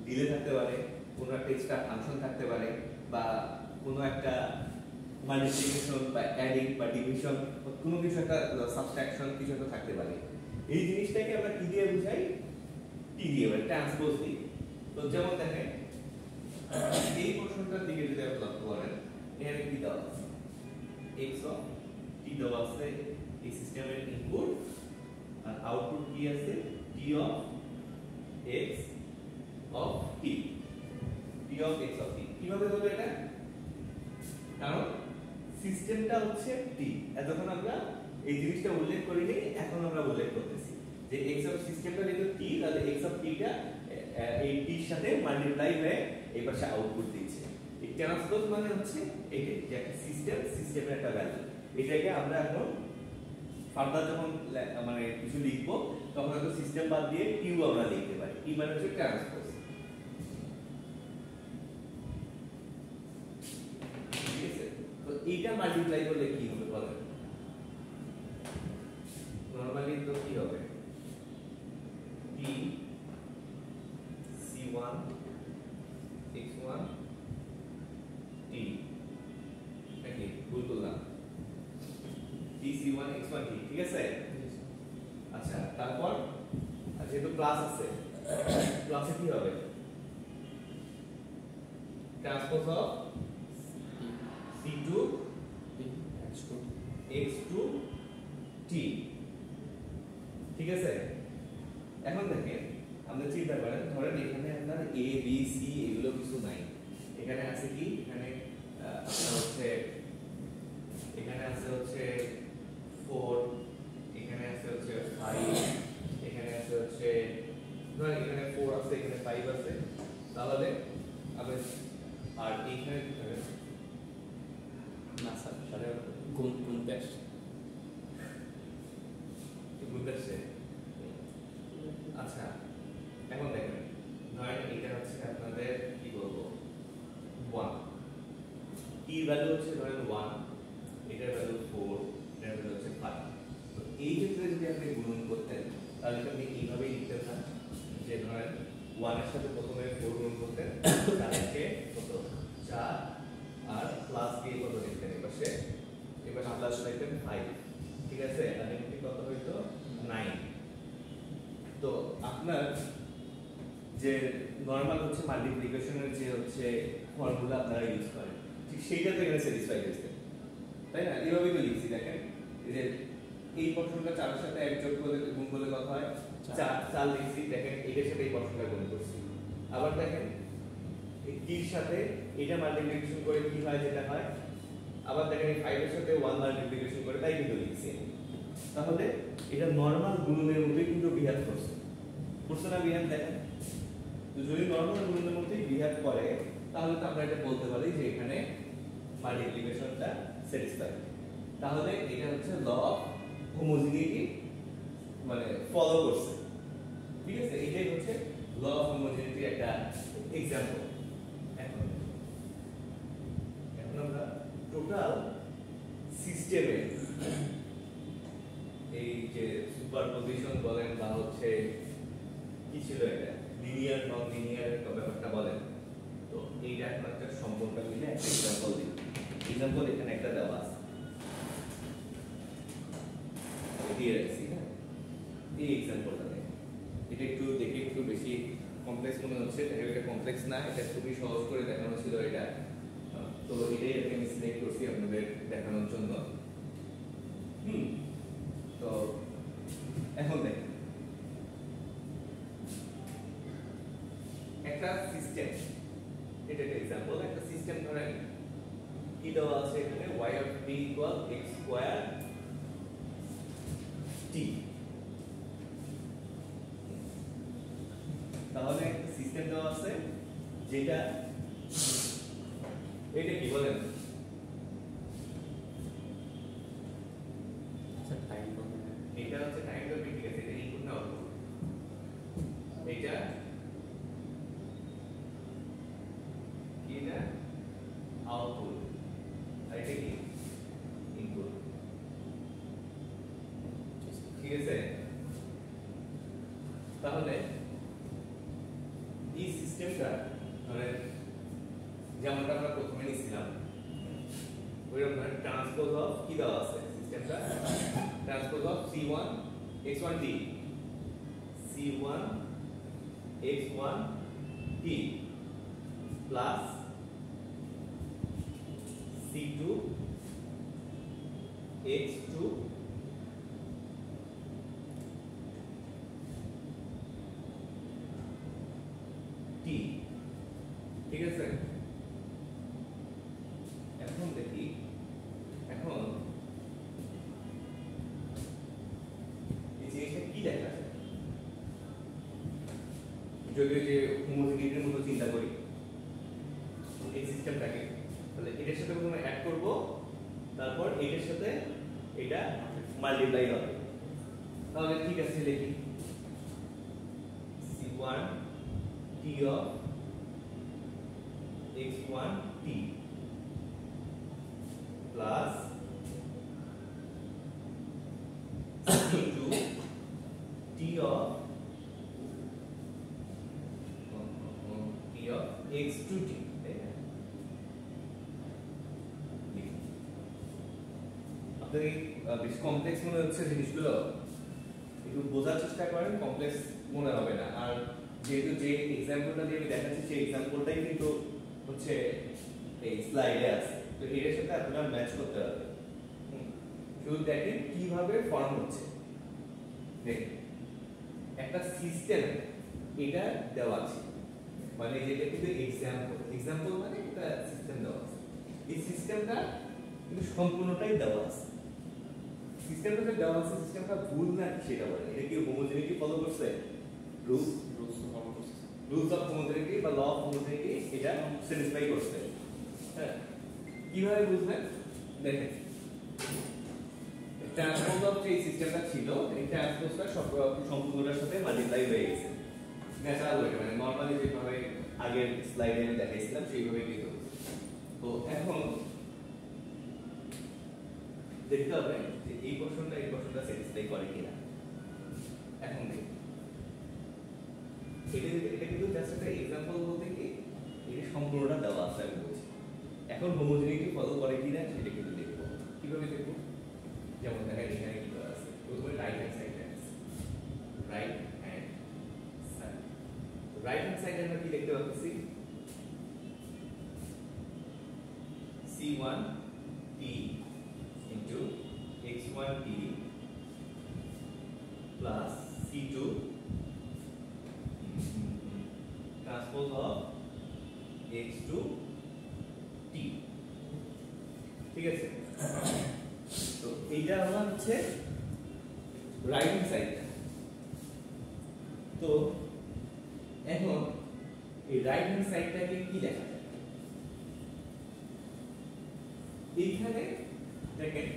ডিলে থাকতে পারে, কোনো একটা এক্সট্রা ফাংশন থাকতে পারে, বা কোনো একটা মাল্টিপ্লিকেশন বা অ্যাডিং বা ডিভিশন, কোনো কিছু একটা সাবট্রাকশন কিছু একটা থাকতে পারে। এই জিনিসটাকে আমরা কি দিয়ে বুঝাই, টি দিয়ে, মানে ট্রান্সপোজ দিয়ে। তো যেমন দেখেন এই প্রশ্নটার দিকে যদি আপনি লক্ষ্য করেন, এখানে কি দেওয়া আছে, x অফ t দেওয়া আছে এই সিস্টেমের ইনপুট, আর আউটপুট কি আছে, t of x of t, t of x of t। কিভাবে হবে এটা, সিস্টেমটা হচ্ছে টি। এতক্ষণ আমরা এই জিনিসটা উল্লেখ করিনি, এখন আমরা উল্লেখ করতেছি যে x অফ সিস্টেমটা যেহেতু টি, তাহলে x অফ টিটা এই টির সাথে মাল্টিপ্লাই হয়ে এই পাশে আউটপুট দিচ্ছে। এই ট্রান্সপোজ মানে হচ্ছে এটাই যে একটা সিস্টেম, সিস্টেমের একটা ভ্যালু। এটাকে আমরা এখন ফার্দার যখন মানে কিছু লিখবো তখন হয়তো সিস্টেম বাদ দিয়ে কিউ আমরা লিখতে পারি। কি মানে হচ্ছে ট্রান্সপোজ। ঠিক আছে, তো এইটা মাল্টিপ্লাই করলে কি হবে বলেন? নরমালি তো কি হবে? t c1 x1 t নাকি ভুল বললাম? t c1 x1 t, ঠিক আছে? আচ্ছা, তারপর যেহেতু প্লাস আছে, প্লাসে কি হবে? Transpose of c2 x2 t, ঠিক আছে? এখন দেখেন আমরা চিন্তা করেন, ধরেন এখানে আপনার a b c এগুলো কিছু নাই, এখানে আছে কি? এখানে আপনার হচ্ছে এখানে আছে হচ্ছে 4, এখানে আছে হচ্ছে 5, এখানে আছে হচ্ছে ধরেন এখানে 4 আছে, এখানে 5 আছে, তাহলে আমরা আর এখানে না স্যার, সাড়ে গুণ বেশ বুঝতেছে। আচ্ছা, এখন দেখেন ধরেন এটা হচ্ছে আপনাদের কি বলবো 1, এর ভ্যালু হচ্ছে ধরেন 1, এটার ভ্যালু 4, এটার ভ্যালু হচ্ছে 5। তো এই ক্ষেত্রে যদি আপনি গুণন করতেন তাহলে আপনি এইভাবেই লিখতেন না যে ধরেন 1 এর সাথে প্রথমে 4 গুণ করতেন, তারপরে কত 4 আর প্লাস দিয়ে কত লিখতেন এপাশে প্লাস লিখতেন 5, ঠিক আছে? আর এমনি কত হইতো 9। তো আপনার যে নরমাল হচ্ছে মাল্টিপ্লিকেশনের যে হচ্ছে ফর্মুলা আপনারা ইউজ করেন, ঠিক সেইটা তো এখানে স্যাটিসফাই হয়েছে, তাই না? এইভাবেই তো লিখছি। দেখেন এই যে এই পোরশনটা 4 এর সাথে 1 যোগ করলে গুণ করলে কত হয়? 4 লিখছি। দেখেন এটার সাথে এই পোরশনটা গুণ করছি। আবার দেখেন এই টির সাথে এটা মাল্টিপ্লিকেশন করে কি হয়, যেটা হয়। আবার দেখেন এই 5 এর সাথে 1 মাল্টিপ্লিকেশন করে, তাই কিন্তু লিখছি। তাহলে এটা নরমাল গুণনের মতোই কিন্তু বিহেভ করছে, করছে না বিহেভ? দেখেন তো যদি নরমাল গুণনের মতোই বিহেভ করে তাহলে তো আমরা এটা বলতে পারি যে এখানে মাল্টিপ্লিকেশনটা স্যাটিসফাই। তাহলে এটা হচ্ছে ল অফ হোমোজিনিটি মানে ফলো করছে, ঠিক আছে? এটাই হচ্ছে ল অফ হোমোজিনিটির একটা এক্সাম্পল। এখন আমরা টোটাল সিস্টেমে এই যে সুপারপজিশন বলেন বা হচ্ছে কি ছিল এটা লিনিয়ার নন লিনিয়ার ব্যাপারটা বলেন, তো এইটা এখন একটা সম্পর্ক মিলে একটা এক্সাম্পল দিই। এক্সাম্পল এখানে একটা দেওয়া আছে, দিয়ে রাখছি। হ্যাঁ, এই এক্সাম্পলটা দেখেন, এটা একটু দেখে একটু বেশি কমপ্লেক্স মনে হচ্ছে, এটা কমপ্লেক্স না, এটা খুবই সহজ করে দেখানো ছিল এটা। তো এটাই আমি সিলেক্ট করছি আপনাদের দেখানোর জন্য। তো এখন দেখেন একটা সিস্টেম, এটা একটা এক্সাম্পল। একটা সিস্টেম ধরেন কি দেওয়া আছে এখানে y of t equal x square t। তাহলে একটা সিস্টেম দেওয়া আছে যেটা এটা কি বলেন? স্যার টাইম এটা হচ্ছে টাইম ডোমেইন, ঠিক আছে? এটা ইনপুট না আউটপুট, এটা কি না আউটপুট, আর এটা কি ইনপুট, ঠিক আছে? তাহলে এই সিস্টেমটা ধরেন যেমনটা আমরা প্রথমে নিছিলাম ওইরকম ট্রান্সপোজ অফ কি দেওয়া আছে সিস্টেমটা, transpose of c1 x1 t, c1 x1 t plus c2 x2 t, ঠিক আছে? এখন দেখি, এখন যদি যে হোমোজিনিটির মতো চিন্তা করি এই সিস্টেমটাকে, তাহলে এটার সাথে প্রথমে অ্যাড করব, তারপর এটার সাথে এটা মাল্টিপ্লাই হবে। তাহলে ঠিক আছে, লিখি c1 t of x1 t plus c2 t of x2 t, তাই না? আপনাদের বেশি কমপ্লেক্স মনে হচ্ছে জিনিসগুলো, একটু বোঝার চেষ্টা করেন, কমপ্লেক্স মনে হবে না। আর যেহেতু যে এক্সাম্পলটা দিয়ে আমি দেখাচ্ছি সেই এক্সাম্পলটাই কিন্তু হচ্ছে এই স্লাইডে আছে, তো এর সাথে আপনারা ম্যাচ করতে হবে। শুধু দেখেন কিভাবে ফর্ম হচ্ছে। দেখেন একটা সিস্টেম এটা দেওয়া আছে, মানে যেটা কিন্তু এক্সাম্পল মানে একটা সিস্টেম দেওয়া আছে। এই সিস্টেমটা কিন্তু সম্পূর্ণটাই দেওয়া আছে। সিস্টেমটা দেওয়া আছে, সিস্টেমটা ভুল না সেটা বলে। এটা কি হোমোজেনিটি ফলো করছে? রুলস ফলো করছে। রুলস অফ হোমোজেনিটি বা ল অফ হোমোজেনিটি এটা স্যাটিসফাই করছে। হ্যাঁ, কিভাবে বুঝবেন? দেখেন ট্রান্সপোজ অফ যে সিস্টেমটা ছিল, এই ট্রান্সপোজটা সম্পূর্ণটার সাথে মাল্টিপ্লাই হয়ে গেছে। ন্যাচারাল ওয়ে, মানে নরমালি যেভাবে আগের স্লাইডে আমি দেখাইছিলাম সেইভাবে কিন্তু। তো এখন দেখতে হবে যে এই পোরশনটা স্যাটিসফাই করে কিনা। এখন দেখি এটা কিন্তু জাস্ট একটা এক্সাম্পল বলতে কি এটা সম্পূর্ণটা দেওয়া আছে আমি বলছি। এখন হোমোজেনিটি ফলো করে কিনা সেটা কিন্তু দেখবো। কিভাবে দেখবো? যেমন দেখেন এখানে কি দেওয়া আছে, প্রথমে রাইট হ্যান্ড সাইডে আছে, right hand side. Right hand সাইডে আমরা কি দেখতে পাচ্ছি? c1 t into x1 t plus c2 transpose of x2 t, ঠিক আছে? তো এইটা আমার হচ্ছে রাইট হ্যান্ড সাইড। তো এখন এই রাইট হ্যান্ড সাইডটাকে কি দেখা যায়? এইখানে দেখেন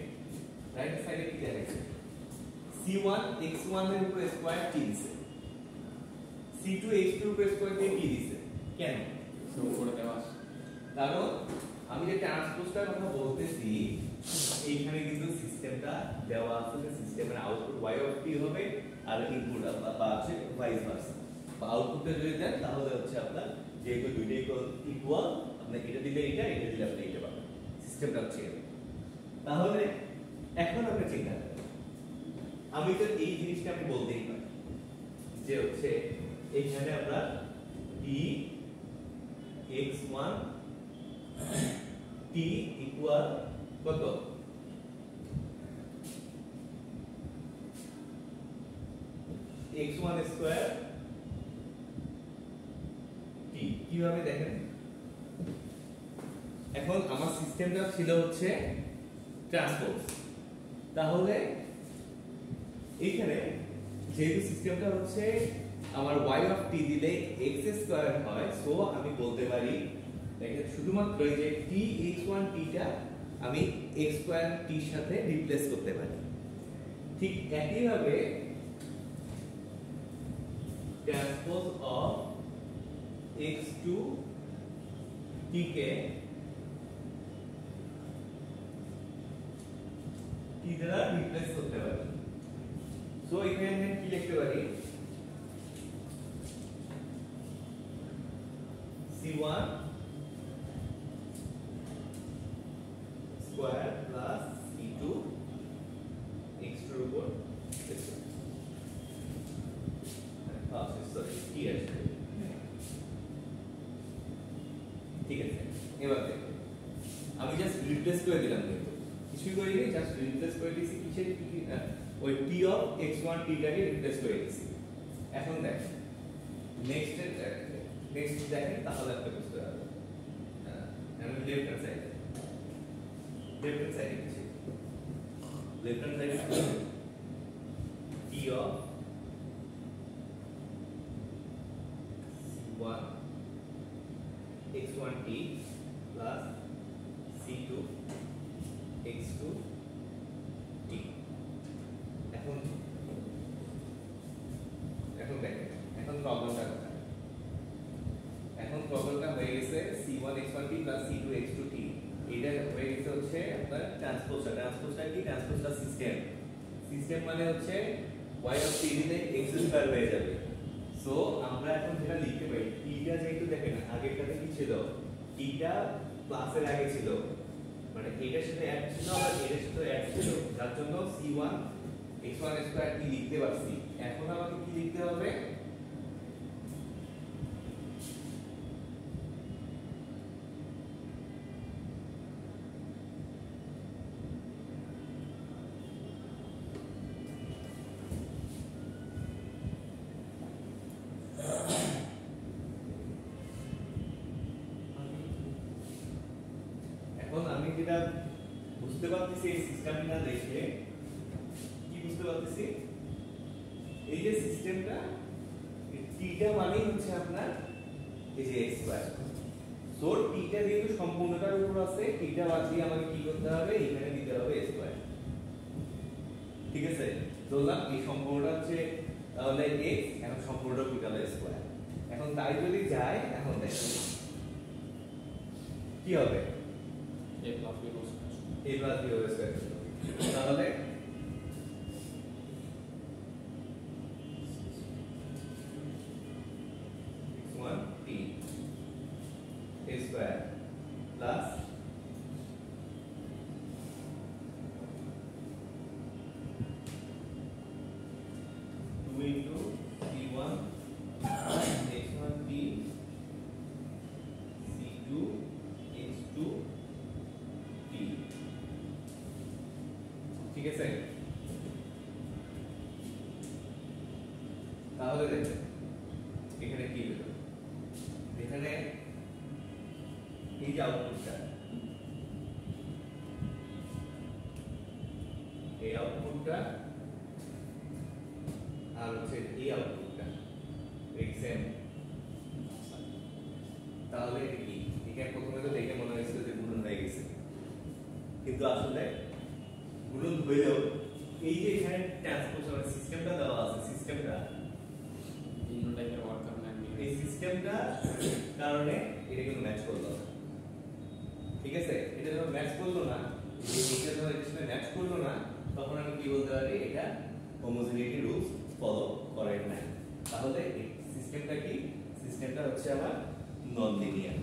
রাইট সাইডে কি দেখা যাচ্ছে? c1 x1 এর উপর স্কয়ার t দিছে, c2 x2 এর উপর স্কয়ার দিয়ে t দিছে। কেন? সো করে দেওয়া আছে। কারণ আমি যে ট্রান্সপোজটার কথা বলতেছি এইখানে কিন্তু সিস্টেমটা দেওয়া আছে, সিস্টেমের আউটপুট y অফ t হবে আর ইনপুট বা আছে ভাইস ভার্সা। বা আউটপুটটা যদি দেন তাহলে হচ্ছে আপনার যেহেতু দুইটাই ইকুয়াল, আপনি এটা দিলে এটা দিলে আপনি এটা পাবেন। সিস্টেমটা হচ্ছে তাহলে এখন আপনি চিন্তা করেন, আমি তো এই জিনিসটা আমি বলতেই পারি যে হচ্ছে এখানে আমরা t x1 t ইকুয়াল কত? x1 square t। কিভাবে দেখেন? এখন আমার সিস্টেমটা ছিল হচ্ছে ট্রান্সপোজ, তাহলে এইখানে যেহেতু সিস্টেমটা হচ্ছে আমার y অফ t দিলে x স্কয়ার হয়, সো আমি বলতে পারি দেখেন শুধুমাত্র এই যে t x1 t টা আমি x স্কয়ার t এর সাথে রিপ্লেস করতে পারি। ঠিক একই ভাবে transpose of x2 t K t দ্বারা রিপ্লেস করতে পারি। সো এখানে কি লিখতে পারি? c1 square plus c2 x2 এর উপর সরি t আসবে, ঠিক আছে? এবার দেখো আমি জাস্ট রিপ্লেস করে দিলাম, কিন্তু কিছুই করিনি, জাস্ট রিপ্লেস করে দিয়েছি কিসের ওই t অফ x1 t টাকে রিপ্লেস করে দিয়েছি। এখন দেখো নেক্সট দেখেন তাহলে আপনি বুঝতে পারবেন। আমি লেফট হ্যান্ড সাইডে কিছু লেফট হ্যান্ড সাইডে t of C1 x1t plus C2 x2t। এখন দেখেন এখন প্রবলেমটা কোথায়? এখন প্রবলেমটা হয়ে গেছে C1 x1t plus C2 x2t, এটা হয়ে গেছে হচ্ছে আপনার ট্রান্সপোজটা কি? ট্রান্সপোজটা সিস্টেম মানে হচ্ছে y of t দিলে x স্কয়ার হয়ে যাবে। সো আমরা এখন যেটা লিখতে পারি, টিটা যেহেতু দেখেন আগেরটাতে কি ছিল, টিটা প্লাসের আগে ছিল, মানে এটার সাথে অ্যাড ছিল আর এটার সাথে অ্যাড ছিল, যার জন্য c1 x1 স্কয়ার কি লিখতে পারছি। এখন আমাকে কি লিখতে হবে? এখন আমি যেটা বুঝতে পারতেছি এই সিস্টেমটা দেখে, কি বুঝতে পারতেছি, এই যে সিস্টেমটা টিটা মানেই হচ্ছে আপনার এই যে x স্কয়ার। সো টিটা যেহেতু সম্পূর্ণটার উপর আছে, টিটা বাদ দিয়ে আমাকে কি করতে হবে? এখানে দিতে হবে a স্কয়ার। ঠিক আছে, ধরলাম এই সম্পূর্ণটা হচ্ছে তাহলে x, এখন সম্পূর্ণটা টোটাল a স্কয়ার। এখন তাই যদি যায়, এখন দেখো কি হবে? a plus b whole square। a plus b whole square। তাহলে x1t a square plus two into c1 x1t c2 x2t। ঠিক আছে, তাহলে দেখেন এখানে কি হলো, এখানে এই যে আউটপুটটা, এই আউটপুটটা আর হচ্ছে এই আউটপুটটা সেম। তাহলে এটা কি? এখানে প্রথমে তো দেখে মনে হয়েছিল যে গুণন হয়ে গেছে, কিন্তু আসলে গুণন হইলেও এই যে এখানে ট্রান্সপোজ মানে সিস্টেমটা দেওয়া আছে, সিস্টেমটা ভিন্ন টাইপের ওয়ার্ক কারণে এই সিস্টেমটা কারণে এটা কিন্তু ম্যাচ করলো না। ঠিক আছে, এটা যখন ম্যাচ করলো না, এটা যখন এর সাথে ম্যাচ করলো না, তখন আমি কি বলতে পারি? এটা হোমোজেনিটি রুলস ফলো করে না। তাহলে এই সিস্টেমটা কি? সিস্টেমটা হচ্ছে আমার নন লিনিয়ার।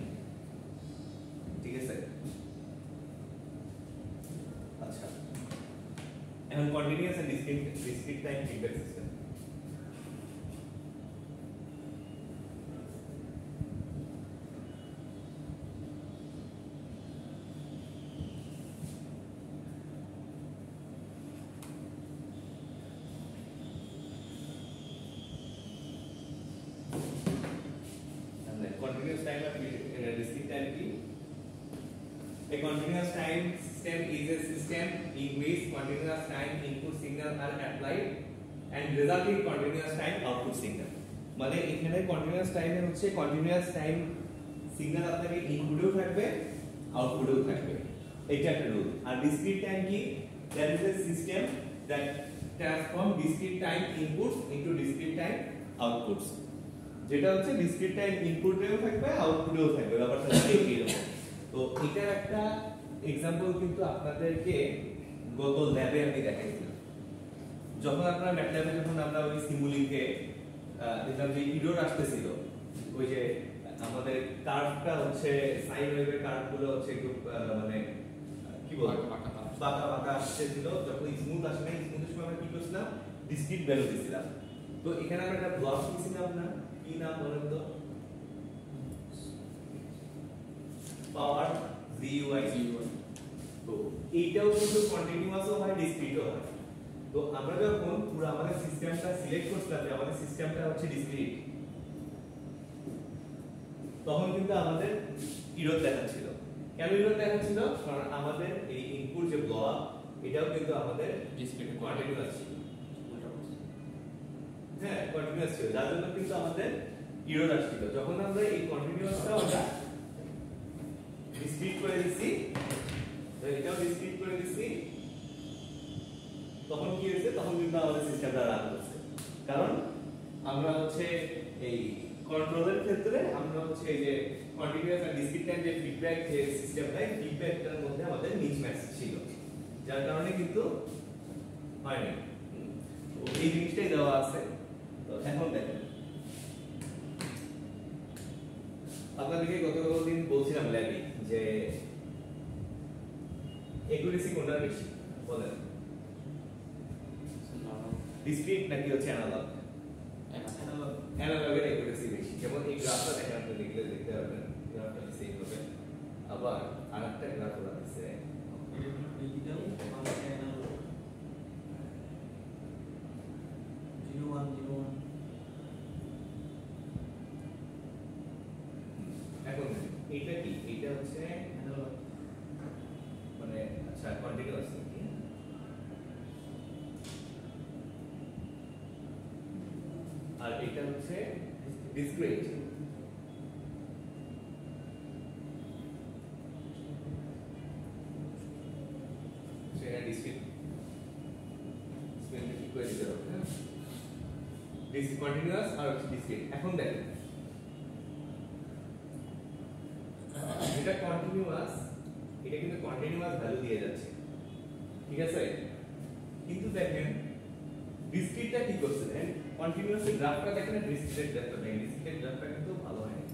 ঠিক আছে, আচ্ছা এখন continuous and discrete time feedback system. Continuous time or discrete time key. A continuous time system is a system in which continuous time input signal are applied and resulting continuous time output signal. মানে এখানে continuous time এর হচ্ছে continuous time signal আপনাকে ইনপুটেও থাকবে আউটপুটেও থাকবে, এটা একটা rule. আর discrete time কি? That is a system that transform discrete time inputs into discrete time outputs. যেটা হচ্ছে ডিসক্রিট টাইম ইনপুটেও থাকবে আউটপুটেও থাকবে, ব্যাপারটা একই রকম। তো এটার একটা एग्जांपल কিন্তু আপনাদেরকে গত ল্যাবে আমি দেখাইছিলাম। যখন আপনারা ম্যাটল্যাবে যখন আমরা ওই সিমুলিংকে দেখলাম যে ইরর আসতেছিল, ওই যে আমাদের কার্ভটা হচ্ছে সাইন ওয়েভের কার্ভগুলো হচ্ছে একটু মানে কি বলবো বাঁকা বাঁকা আসতেছিল, যখন স্মুথ আসে না, স্মুথের সময় আমরা কি করছিলাম? ডিসক্রিট ভ্যালু দিছিলাম। তো এখানে আমরা একটা ব্লক দিছিলাম না, কি নাম বলেন তো? পাওয়ার GUI। তো এইটাও কিন্তু কন্টিনিউয়াসও হয় ডিসক্রিটও হয়। তো আমরা যখন পুরো আমাদের সিস্টেমটা সিলেক্ট করছিলাম যে আমাদের সিস্টেমটা হচ্ছে ডিসক্রিট, তখন কিন্তু আমাদের ইরর দেখাচ্ছিল। কেন ইরর দেখাচ্ছিল? কারণ আমাদের এই ইনপুট যে ব্লক এটাও কিন্তু আমাদের ডিসক্রিট কন্টিনিউয়াস ছিল। হ্যাঁ, কন্টিনিউয়াস ছিল, যার জন্য কিন্তু আমাদের ইরর আসছিল যখন আমরা এই কন্টিনিউয়াসটা আমরা ডিসক্রিট করে দিছি, তো এটাও ডিসক্রিট করে দিছি, তখন কি হয়েছে, তখন কিন্তু আমাদের সিস্টেমটা রান হচ্ছে। কারণ আমরা হচ্ছে এই কন্ট্রোলের ক্ষেত্রে আমরা হচ্ছে এই যে কন্টিনিউয়াস আর ডিসক্রিট টাইম যে ফিডব্যাক যে সিস্টেমটা, ফিডব্যাকটার মধ্যে আমাদের মিসম্যাচ ছিল, যার কারণে কিন্তু হয়নি। তো এই জিনিসটাই দেওয়া আছে। তো এখন দেখেন আপনাদেরকে গতদিন বলছিলাম ল্যাবে যে একুরেসি কোনটা বেশি বলেন, ডিসক্রিট নাকি হচ্ছে অ্যানালগ? অ্যানালগের একুরেসি বেশি। যেমন এই গ্রাফটা দেখেন, আপনি দেখলে দেখতে পারবেন গ্রাফটা সেম হবে। আবার আরেকটা গ্রাফ ওরা দিচ্ছে ডিজিটাল আর অ্যানালগ 0101। এখন এইটা কি, এইটা হচ্ছে অ্যানালগ মানে আচ্ছা কন্টিনিউয়াস নাকি, আর এটা হচ্ছে ডিসক্রিট। সেটা ডিসক্রিট স্পেলিং কি করে দিতে হবে, হ্যাঁ কন্টিনিউয়াস আর ডিসক্রিট। এখন দেখেন এটা কন্টিনিউয়াস, এটা কিন্তু কন্টিনিউয়াস ভ্যালু দিয়ে যাচ্ছে, ঠিক আছে? কিন্তু দেখেন ডিসক্রিটটা কি করছে, দেখেন কন্টিনিউয়াস এর গ্রাফটা দেখেন, ডিসক্রিট গ্রাফটা দেখেন, ডিসক্রিট গ্রাফটা কিন্তু ভালো হয় না।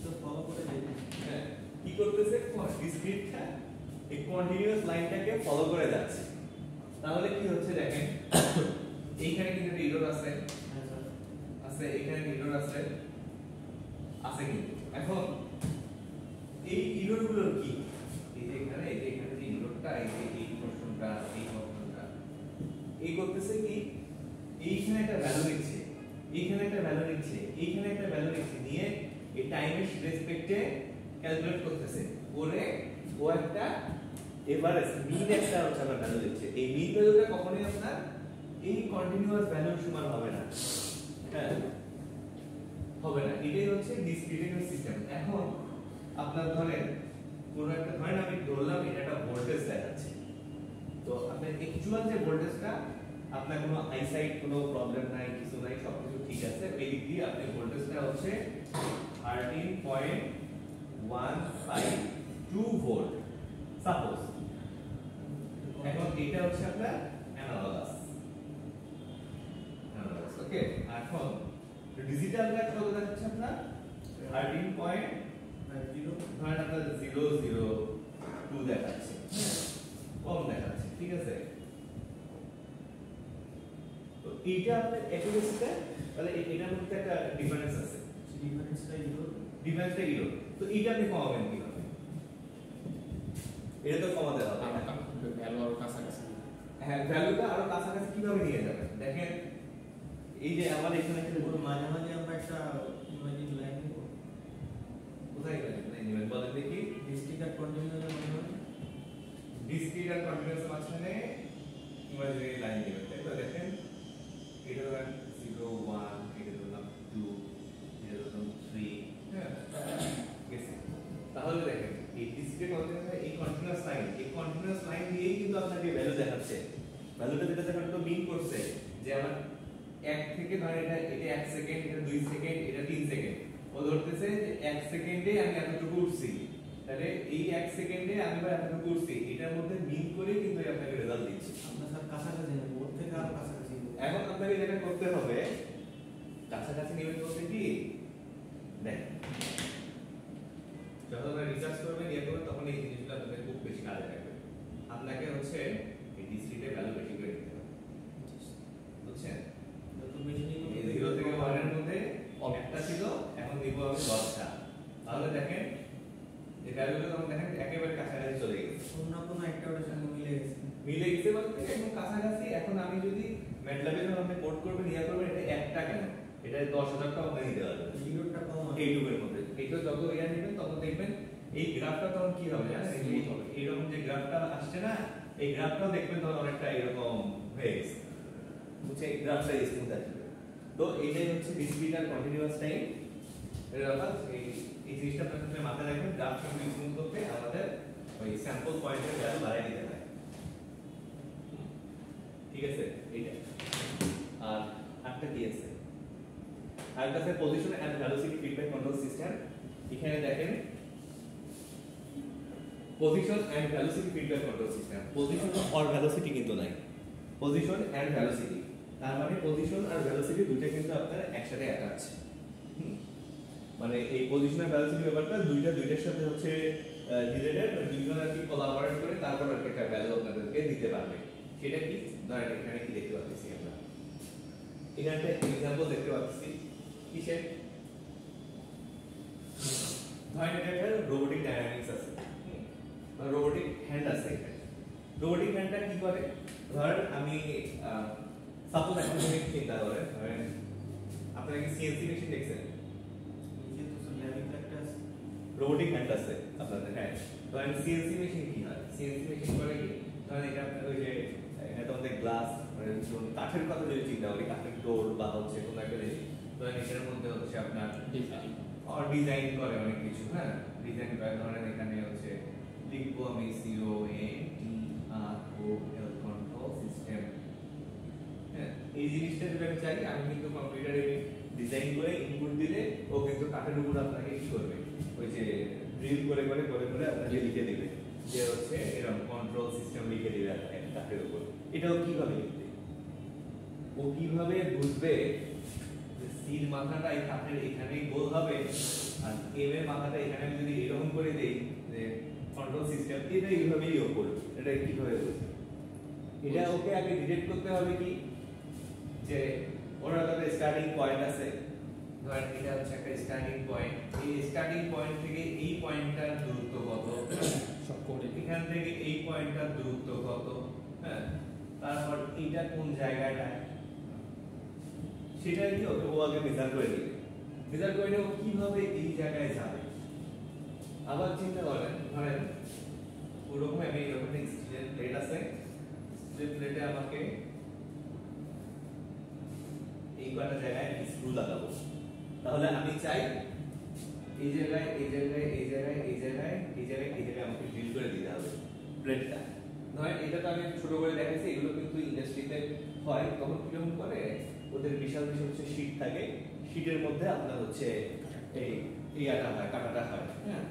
তো ফলো করে দেই। হ্যাঁ কি করতেছে, ডিসক্রিটটা এই কন্টিনিউয়াস লাইনটাকে ফলো করে যাচ্ছে। তাহলে কি হচ্ছে দেখেন এইখানে কিন্তু একটা এরর আছে, হ্যাঁ স্যার আছে এখানে এরর আছে, আছে কিন্তু এখন এই এরর গুলো কি, এই যে এখানে যে এররটা, এই যে এই পোরশনটা, এই পোরশনটা এই করতেছে কি, এইখানে একটা ভ্যালু নিচ্ছে, এইখানে একটা ভ্যালু নিচ্ছে, এইখানে একটা ভ্যালু নিচ্ছে, নিয়ে এই টাইমের রেসপেক্টে ক্যালকুলেট করতেছে, করে ও একটা এভারেজ মিন একটা হচ্ছে আমরা ভ্যালু দিচ্ছে। এই মিন ভ্যালুটা কখনোই আপনার এই কন্টিনিউয়াস ভ্যালুর সমান হবে না, হ্যাঁ হবে না। এটাই হচ্ছে ডিসক্রিট সিস্টেম। এখন আপনার ধরেন কোন একটা, ধরেন আমি ধরলাম এটা একটা ভোল্টেজ দেখাচ্ছে, তো আপনার অ্যাকচুয়াল যে ভোল্টেজটা আপনার কোনো আইসাইট কোনো প্রবলেম নাই, কিছু নাই, সবকিছু ঠিক আছে, এই দিক দিয়ে আপনি ভোল্টেজটা হচ্ছে 13.152 ভোল্ট সাপোজ। এখন এটা হচ্ছে আপনার অ্যানালগাস, ওকে। এখন ডিজিটালটা কত দেখাচ্ছে আপনার 13.50, ধরেন আপনার 002 দেখাচ্ছে, কম দেখাচ্ছে, ঠিক আছে? তো এইটা আপনার অ্যাকুরেসিটা, তাহলে এটার মধ্যে একটা ডিফারেন্স আছে, ডিফারেন্সটা ইরো। তো এইটা আপনি কমাবেন কিভাবে? এটা তো কমাতে হবে, ভ্যালু আরো কাছাকাছি। হ্যাঁ ভ্যালুটা আরো কাছাকাছি কিভাবে নিয়ে যাবেন দেখেন, এই যে আমার এখানে একটা ওর মাঝে মাঝে আমরা একটা ইমাজিন লাইন নেব। কোথায় গেলেন নেবেন বলেন দেখি। ডিস্ট্রিক্ট আর কন্টিনিউয়াস মাঝে মাঝে ডিসক্রিট আর কন্টিনিউয়াস মাঝখানে ইমাজিনারি লাইন নেবেন, তাই তো? দেখেন এটা ধরেন 0 1, এটা ধরলাম 2, এটা ধরলাম 3, হ্যাঁ গেছে। তাহলে দেখেন এই ডিসক্রিট কন্টিনিউয়াস, এই কন্টিনিউয়াস লাইন, এই কন্টিনিউয়াস লাইন দিয়েই কিন্তু আপনাকে ভ্যালু দেখাচ্ছে। ভ্যালুটা যেটা দেখানো তো মিন করছে যে আমার 1 থেকে ধরেন এটা 1 সেকেন্ড, এটা 2 সেকেন্ড, এটা 3 সেকেন্ড, ও ধরতেছে যে 1 সেকেন্ডে আমি এতটুকু উঠছি, তাহলে এই 1 সেকেন্ডে আমি এতটুকু উঠছি, এটার মধ্যে মিন করে কিন্তু আপনাকে রেজাল্ট দিচ্ছে। আমরা স্যার কাছাকাছি নেব, ওর থেকে আরো কাছাকাছি নেব। এখন আপনাকে যেটা করতে হবে, কাছাকাছি নেবেন বলতে কি দেখেন, যখন আপনারা রিসার্চ করবেন ইয়ে করবেন তখন এই জিনিসগুলো আপনাদের খুব বেশি কাজে লাগবে। আপনাকে হচ্ছে এই ডিসক্রিটের ভ্যালু বেশি করে দিতে হবে, বুঝছেন? যত বেশি নিব এই 0 থেকে 1 এর মধ্যে একটা ছিল, এখন নিব আমি 10টা। তাহলে দেখেন এই ভ্যালুগুলো তখন দেখেন একেবারে কাছাকাছি চলে গেছে, কোন না কোন একটা ওটার সঙ্গে মিলে গেছে। মিলে গেছে বলতে একদম কাছাকাছি। এখন আমি যদি ম্যাটল্যাবে যখন আপনি কোড করবেন ইয়া করবেন, এটা একটা কেন, এটা 10,000 টাকা আপনি নিতে পারবেন জিরোটা কম আছে এইটুকুর মধ্যে। এইটা যত ইয়া নেবেন তত দেখবেন এই গ্রাফটা তখন কি হবে জানেন, এইরকম যে গ্রাফটা আসছে না, এই গ্রাফটাও দেখবেন তখন অনেকটা এরকম হয়ে গেছে, বুঝছে? এই গ্রাফটা স্মুথ আসবে। তো এইটাই হচ্ছে ডিসক্রিট আর কন্টিনিউয়াস টাইম। এর অর্থাৎ এই জিনিসটা আপনাদের মাথায় রাখবেন, গ্রাফ কিন্তু স্মুথ করতে আমাদের ওই স্যাম্পল পয়েন্টের ভ্যালু বাড়াই দিতে হয়। ঠিক আছে, এইটা আর একটা কি আছে, আর কাছে position and velocity feedback control system. এখানে দেখেন position and velocity feedback control system, position or velocity কিন্তু নাই, পজিশন এন্ড ভেলোসিটি, তার মানে পজিশন আর ভেলোসিটি দুইটা কিন্তু আপনার একসাথে অ্যাটাচ। মানে এই পজিশন আর ভেলোসিটি ব্যাপারটা দুইটার সাথে হচ্ছে রিলেটেড, দুইজন আর কি কোলাবোরেট করে তারপর একটা ভ্যালু আপনাদেরকে দিতে পারবে। সেটা কি, ধরেন এখানে কি দেখতে পাচ্ছি আমরা, এখানে একটা एग्जांपल দেখতে পাচ্ছি কিসের, ধরেন এটা একটা রোবোটিক ডায়নামিক্স আছে, রোবোটিক হ্যান্ড আছে এখানে। রোবোটিক হ্যান্ডটা কি করে, ধরেন আমি সাপোজ এখন তুমি চিন্তা করেন, ধরেন আপনারা কি সিএনসি মেশিন দেখছেন, নিচে তো ল্যাবিং একটা আছে, রোবোটিক হ্যান্ড আছে আপনাদের, হ্যাঁ। ধরেন সিএনসি মেশিন কি হয়, সিএনসি মেশিন করে কি, ধরেন এটা আপনার ওই যে এটা আমাদের গ্লাস, মানে কাঠের কথা যদি চিন্তা করি, কাঠের ডোর বা হচ্ছে কোনো একটা জিনিস, ধরেন এটার মধ্যে হচ্ছে আপনার ডিজাইন করে অনেক কিছু, হ্যাঁ ডিজাইন করে। ধরেন এখানে হচ্ছে লিখবো আমি CONTROL কন্ট্রোল সিস্টেম, হ্যাঁ এই জিনিসটা যদি আমি চাই, আমি কিন্তু কম্পিউটারে ডিজাইন করে ইনপুট দিলে ও কিন্তু কাঠের উপর আপনাকে কি করবে, ওই যে ড্রিল করে আপনাকে লিখে দিবে যে হচ্ছে এরকম কন্ট্রোল সিস্টেম লিখে দিবে আপনাকে কাঠের উপর। এটাও কিভাবে লিখবে, ও কিভাবে বুঝবে যে সির মাথাটা এই কাঠের এখানেই গোল হবে আর এম এর মাথাটা এখানে আমি যদি এরকম করে দেই যে কন্ট্রোল সিস্টেম, এটা এইভাবেই ও করবে। এটা কিভাবে বুঝবে, এটা ওকে আগে ডিটেক্ট করতে হবে কি, যে ওর একটা স্টার্টিং পয়েন্ট আছে, ধরেন এটা হচ্ছে একটা স্টার্টিং পয়েন্ট, এই স্টার্টিং পয়েন্ট থেকে এই পয়েন্টটার দূরত্ব কত, সব কোডে এখান থেকে এই পয়েন্টটার দূরত্ব কত, হ্যাঁ তারপর এইটা কোন জায়গাটা, সেটা কি হবে ও আগে মেজার করে নেবে। মেজার করে নিয়ে ও কিভাবে এই জায়গায় যাবে। আবার চিন্তা করেন, ধরেন ওরকম আমি এরকম একটা প্লেট আছে, যে প্লেটে আমাকে এই কয়টা জায়গায় স্ক্রু লাগাবো, তাহলে আমি চাই এই জায়গায় আমাকে ড্রিল করে দিতে হবে প্লেটটা। নয় এটা তো আমি ছোট করে দেখাচ্ছি, এগুলো কিন্তু ইন্ডাস্ট্রিতে হয়, তখন কিরকম করে ওদের বিশাল হচ্ছে শীট থাকে, শীটের মধ্যে আপনার হচ্ছে এই ইয়াটা হয়, কাটাটা হয়, হ্যাঁ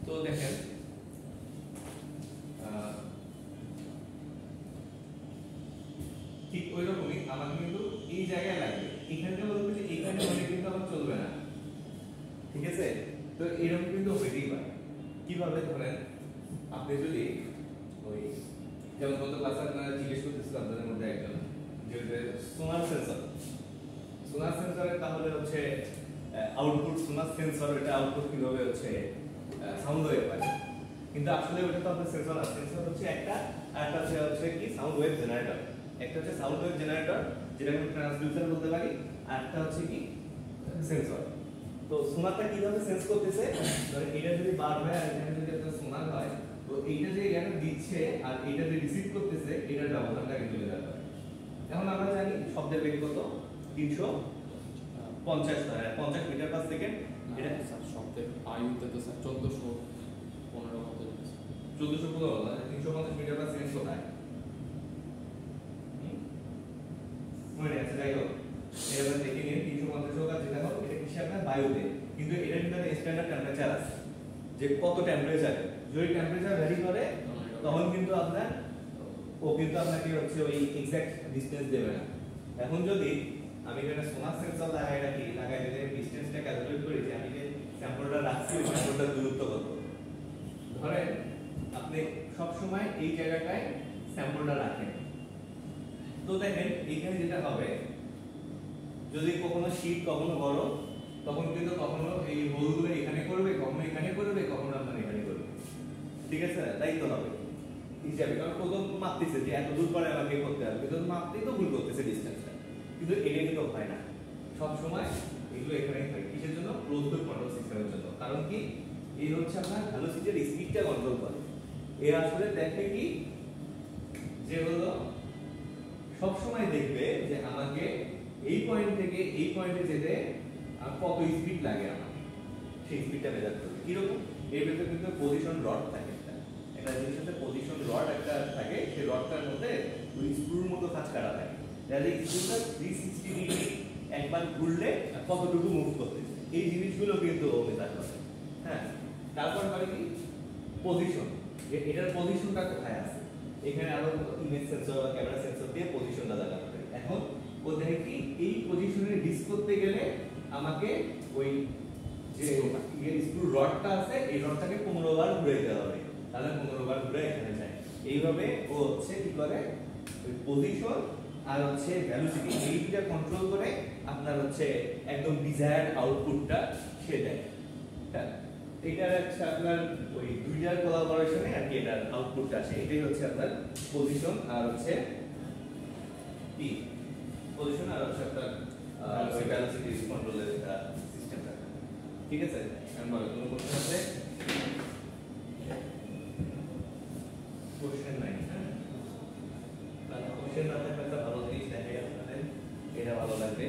তো দেখেন ঠিক ওই রকমই আমার কিন্তু এই জায়গায় লাগবে, এখানটা বলতে যে এখানে হলে কিন্তু আমার চলবে না, ঠিক আছে। তো এরকম কিন্তু হইতেই পারে। কিভাবে, ধরেন আপনি যদি ওই যেমন গত ক্লাসে আপনারা জিজ্ঞেস করতেছিলাম আপনাদের মধ্যে একজন যে সোনার সেন্সর তাহলে হচ্ছে আউটপুট সোনার সেন্সর, এটা আউটপুট কিভাবে হচ্ছে সাউন্ড ওয়েভ পায়, কিন্তু আসলে ওটা তো আপনার সেন্সর না, সেন্সর হচ্ছে একটা, আর একটা হচ্ছে কি সাউন্ড ওয়েভ জেনারেটর। একটা হচ্ছে সাউন্ড ওয়েভ জেনারেটর যেটাকে আমি ট্রান্সডিউসার বলতে পারি, আর একটা হচ্ছে কি সেন্সর। তো সোনারটা কিভাবে সেন্স করতেছে, ধরে এটা যদি বার হয় আর এখানে যদি একটা সোনার হয়, তো এইটা যে এখানে দিচ্ছে আর এইটা যে রিসিভ করতেছে, এটার ব্যবধানটা কিন্তু বোঝা যায়। এখন আমরা জানি শব্দের বেগ কত, 350 মিটার পার সেকেন্ড। এটা স্যার শব্দের আয়ুতে তো স্যার 1415 কত 1415 না, 350 মিটার পার সেকেন্ড কোথায় মনে আছে, যাই হোক এবার দেখে নিন 350 হোক আর যেটা হোক, এটা কিসে আপনার বায়ুতে, কিন্তু এটা কিন্তু স্ট্যান্ডার্ড টেম্পারেচার আছে যে কত টেম্পারেচার, যদি টেম্পারেচার ভ্যারি করে তখন কিন্তু আপনার ও কিন্তু আপনাকে হচ্ছে ওই এক্সাক্ট ডিসটেন্স দেবে না। এখন যদি আমি এখানে সোনার সেন্সর লাগাই রাখি, লাগাই দিলে ডিসটেন্সটা ক্যালকুলেট করি যে আমি যে স্যাম্পলটা রাখছি ওই স্যাম্পলটার দূরত্ব কত, ধরেন আপনি সব সময় এই জায়গাটায় স্যাম্পলটা রাখেন, তো দেখেন এইখানে যেটা হবে, যদি কখনো শীত কখনো গরম, তখন কিন্তু কখনো এই হোলগুলো এখানে করবে, কখনো এখানে করবে, কখনো আপনার এখানে করবে, ঠিক আছে, তাই তো হবে হিসাবে। কারণ প্রথম মাপতেছে যে এত দূর পরে আমাকে করতে হবে, কিন্তু মাপতেই তো ভুল করতেছে ডিসটেন্সটা, কিন্তু এটা কিন্তু হয় না সব সময়, এগুলো এখানেই হয়। কিসের জন্য? ক্লোজ লুপ কন্ট্রোল সিস্টেমের জন্য। কারণ কি, এই হচ্ছে আপনার ভেলোসিটির স্পিডটা কন্ট্রোল করে, এ আসলে দেখে কি যে হলো সব সময় দেখবে যে আমাকে এই পয়েন্ট থেকে এই পয়েন্টে যেতে কত স্পিড লাগে আমাকে সেই স্পিডটা মেজার করবে কিরকম এর ভিতরে কিন্তু পজিশন রড থাকে একটা জিনিসের সাথে পজিশন রড একটা থাকে সেই রডটার মধ্যে ওই স্ক্রুর মতো কাজ করা থাকে তাহলে স্ক্রুটা 360 ডিগ্রি একবার ঘুরলে কতটুকু মুভ করতেছে এই জিনিসগুলো কিন্তু ও মেজার করে হ্যাঁ তারপর করে কি পজিশন এটার পজিশনটা কোথায় আছে এখানে আরো ইমেজ সেন্সর বা ক্যামেরা সেন্সর দিয়ে পজিশনটা দেখা হবে এখন ও দেখে কি এই পজিশনে ডিস করতে গেলে আমাকে ওই যে স্ক্রু রডটা আছে এই রডটাকে 15 বার ঘুরে দিতে হবে তাহলে 15 বার ঘুরে এখানে যায় এইভাবে ও হচ্ছে কি করে ওই পজিশন আর হচ্ছে ভেলোসিটি এই দুটো কন্ট্রোল করে আপনার হচ্ছে একদম ডিজায়ার্ড আউটপুটটা সে দেয় হ্যাঁ এটার হচ্ছে আপনার ওই দুইটার কোলাবোরেশনে আর কি এটার আউটপুটটা আসে এটাই হচ্ছে আপনার পজিশন আর হচ্ছে কি পজিশন আর হচ্ছে আপনার ওই ভেলোসিটি কন্ট্রোলের একটা সিস্টেমটা ঠিক আছে আমি বলি কোনো কোশ্চেন আছে কোশ্চেন নাই হ্যাঁ কোশ্চেন না থাকলে একটা ভালো জিনিস দেখে আপনাদের এটা ভালো লাগবে